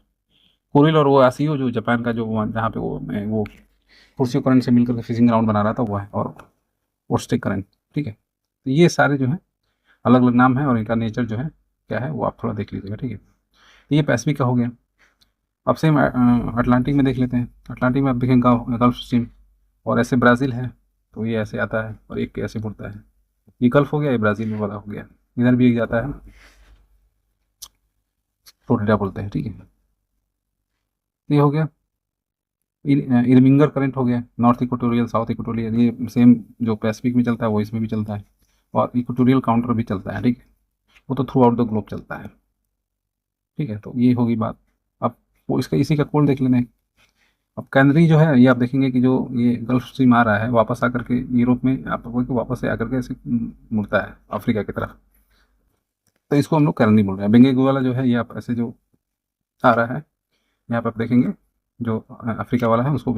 कोरिल और वो आसियो जो जापान का जो जहाँ पे वो कुर्सियों करंट से मिलकर फिशिंग ग्राउंड बना रहा था, वो है। और ओस्टेक करंट, ठीक है। तो ये सारे जो है अलग अलग नाम है, और इनका नेचर जो है क्या है वो आप थोड़ा देख लीजिएगा, ठीक है। तो ये पैसिफिक का हो गया। अब सेम अटलांटिक में देख लेते हैं। अटलांटिक में आप देखेंगे गल्फ स्ट्रीम, और ऐसे ब्राज़ील है, तो ये ऐसे आता है और एक ऐसे मुड़ता है, ये गल्फ हो गया, ये ब्राज़ील में वाला हो गया। इधर भी एक जाता है, फ्लोरिडा बोलते हैं, ठीक है। ये हो गया। इरमिंगर करंट हो गया, नॉर्थ इक्वेटोरियल, साउथ इक्वेटोरियल, ये सेम जो पैसिफिक में चलता है वो इसमें भी चलता है, और इक्वेटोरियल काउंटर भी चलता है, ठीक है। वो तो थ्रू आउट द ग्लोब चलता है, ठीक है। तो ये होगी बात। अब वो इसका इसी का कोड देख लेते हैं। अब कैनरी जो है, ये आप देखेंगे कि जो ये गल्फ स्ट्रीम आ रहा है, वापस आकर के यूरोप में आप वापस से आकर के ऐसे मुड़ता है अफ्रीका की तरफ, तो इसको हम लोग कैनरी बोल रहे हैं। बेंगेगो वाला जो है, ये आप ऐसे जो आ रहा है, यहाँ पर आप देखेंगे जो अफ्रीका वाला है, उसको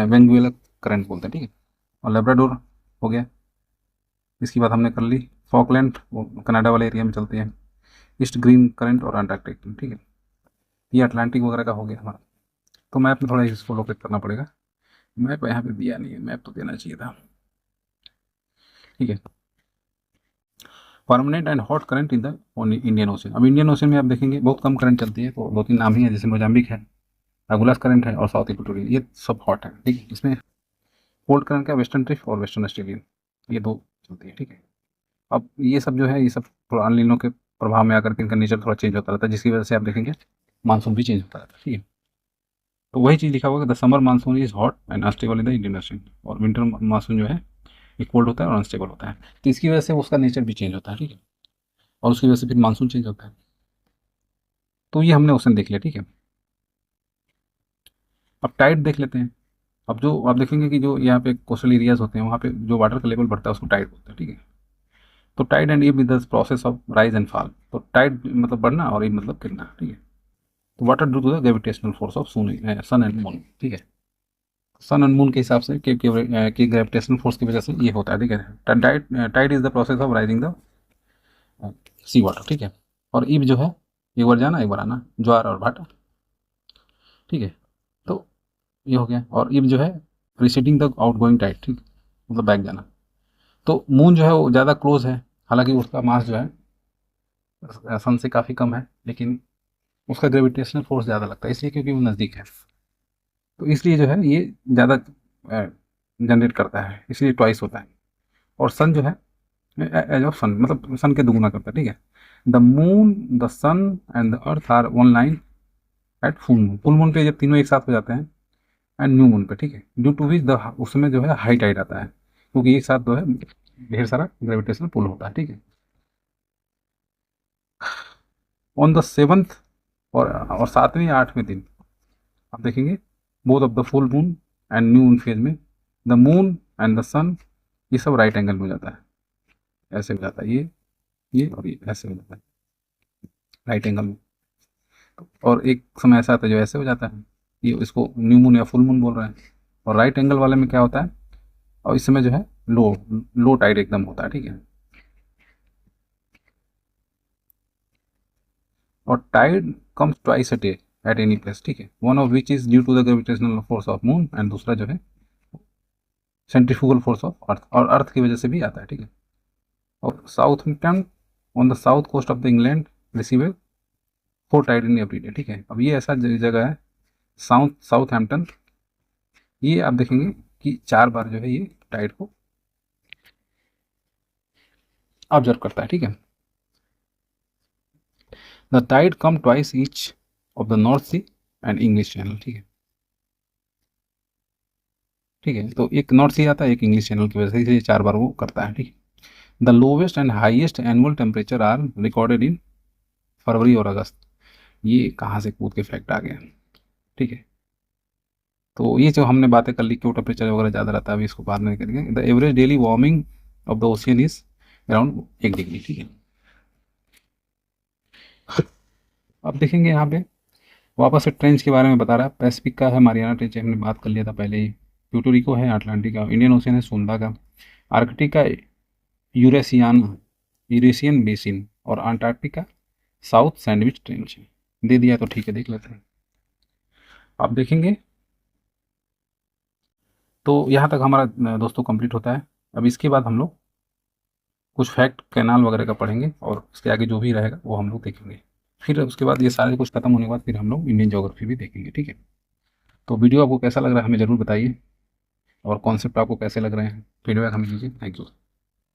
वेंगुएला करंट बोलते हैं, ठीक है। और लेब्राडोर हो गया, इसकी बात हमने कर ली। फॉकलैंड वो कनाडा वाले एरिया में चलते हैं। ईस्ट ग्रीन करंट और अंटार्कटिक, ठीक है। ये अटलांटिक वगैरह का हो गया हमारा। तो मैप में थोड़ा इसको लोकेट करना पड़ेगा, मैप यहाँ पे दिया नहीं है, मैप तो देना चाहिए था, ठीक है। Permanent and hot current in the Indian ocean. अब इंडियन ओशन में आप देखेंगे बहुत कम करंट चलती है, तो दो तीन नाम ही है, जैसे मोजाम्बिक है, अगुलास करंट है, और साउथ इक्वेटोरियल, ये सब हॉट है, ठीक है। इसमें कोल्ड करंट का वेस्टर्न ट्रिप और वेस्टर्न ऑस्ट्रेलियन, ये दो चलती है, ठीक है। अब ये सब जो है, ये सब थोड़ा अनलिनो के प्रभाव में आकर के इनका नेचर थोड़ा चेंज होता रहता है, जिसकी वजह से आप देखेंगे मानसून भी चेंज होता रहता है, ठीक है। तो वही चीज़ लिखा हुआ है कि the summer monsoon is hot and unstable in the Indian ocean, और विंटर मानसून जो है ये कोल्ड होता है और अनस्टेबल होता है। तो इसकी वजह से उसका नेचर भी चेंज होता है, ठीक है, और उसकी वजह से फिर मानसून चेंज होता है। तो ये हमने ओशन देख लिया, ठीक है। अब टाइड देख लेते हैं। अब जो आप देखेंगे कि जो यहाँ पे कोस्टल एरियाज होते हैं, वहाँ पे जो वाटर का लेवल बढ़ता है उसको टाइड बोलते हैं, ठीक है। तो tide and ebb is the process of rise and fall. तो टाइड मतलब बढ़ना और ईब मतलब गिरना, ठीक है। तो water due to the gravitational force of sun and moon, ठीक है। सन एंड मून के हिसाब से कि ग्रेविटेशनल फोर्स की वजह से ये होता है, ठीक है। Tide tide is the process of rising the sea water, ठीक है। और ईब जो है, एक बार जाना एक बार आना, ज्वार और भाटा, ठीक है। तो ये हो गया, और ये जो है receding the outgoing tide, ठीक, मतलब बैक जाना। तो मून जो है वो ज़्यादा क्लोज है, हालांकि उसका मास जो है सन से काफ़ी कम है, लेकिन उसका ग्रेविटेशनल फोर्स ज़्यादा लगता है, इसलिए क्योंकि वो नज़दीक है। तो इसलिए जो है ये ज़्यादा जनरेट करता है, इसलिए ट्वाइस होता है। और सन जो है एज ऑफ सन, मतलब सन के दुगुना करता है, ठीक है। The moon, the sun and the earth are one line at full moon पे जब तीनों एक साथ हो जाते हैं, एंड न्यू मून पे, ठीक है, ड्यू टू विच द उसमें जो है हाई टाइड आता है, क्योंकि एक साथ जो है ढेर सारा ग्रेविटेशनल पुल होता है, ठीक है। ऑन द सेवंथ और सातवें या आठवें दिन आप देखेंगे both of the full moon and new moon phase में द मून एंड द सन ये सब राइट एंगल में हो जाता है, ऐसे हो जाता है, ये और ये ऐसे हो जाता है राइट एंगल में। और एक समय ऐसा आता है जो ऐसे हो जाता है, ये इसको न्यू मून या फुल मून बोल रहे हैं। और राइट एंगल वाले में क्या होता है, और इस समय जो है लो लो टाइड एकदम होता है, ठीक है। और tide comes twice a day at any place, ठीक है, one of which is due to the gravitational force of moon, and दूसरा जो है सेंट्रीफ्यूगल फोर्स ऑफ अर्थ, और अर्थ की वजह से भी आता है, ठीक है। और Southampton on the south coast of the England receive 4 tide in every day, ठीक है। अब ये ऐसा जगह है साउथहैम्पटन, ये आप देखेंगे कि 4 बार जो है ये टाइड को ऑब्जर्व करता है, ठीक है। The tide come twice each of the North Sea and English Channel, ठीक है, ठीक है। तो एक नॉर्थ सी आता है, एक इंग्लिश चैनल की वजह से, इसलिए 4 बार वो करता है, ठीक है। The lowest and highest annual temperature are recorded in फरवरी और अगस्त, ये कहाँ से कूद के फैक्ट आ गया, ठीक है। तो ये जो हमने बातें कर ली क्यों टेम्परेचर वगैरह ज़्यादा रहता है, अभी इसको बाद में करेंगे। The average daily warming of the ocean is around 1 degree, ठीक है। अब देखेंगे यहाँ पे वापस से ट्रेंच के बारे में बता रहा है। पैसिफिक का है मारियाना ट्रेंच, हमने बात कर लिया था पहले ही। प्यूर्टो रिको है अटलांटिक का। इंडियन ओशियन है सोंदा का। आर्कटिक का यूरेशियन बेसिन। और अंटार्कटिका साउथ सैंडविच ट्रेंच है। दे दिया तो ठीक है, देख लेते हैं। आप देखेंगे तो यहाँ तक हमारा दोस्तों कंप्लीट होता है। अब इसके बाद हम लोग कुछ फैक्ट कैनाल वगैरह का पढ़ेंगे, और उसके आगे जो भी रहेगा वो हम लोग देखेंगे। फिर उसके बाद ये सारे कुछ खत्म होने के बाद फिर हम लोग इंडियन ज्योग्राफी भी देखेंगे, ठीक है। तो वीडियो आपको कैसा लग रहा है हमें ज़रूर बताइए, और कॉन्सेप्ट आपको कैसे लग रहे हैं, फीडबैक हमें दीजिए। Thank you.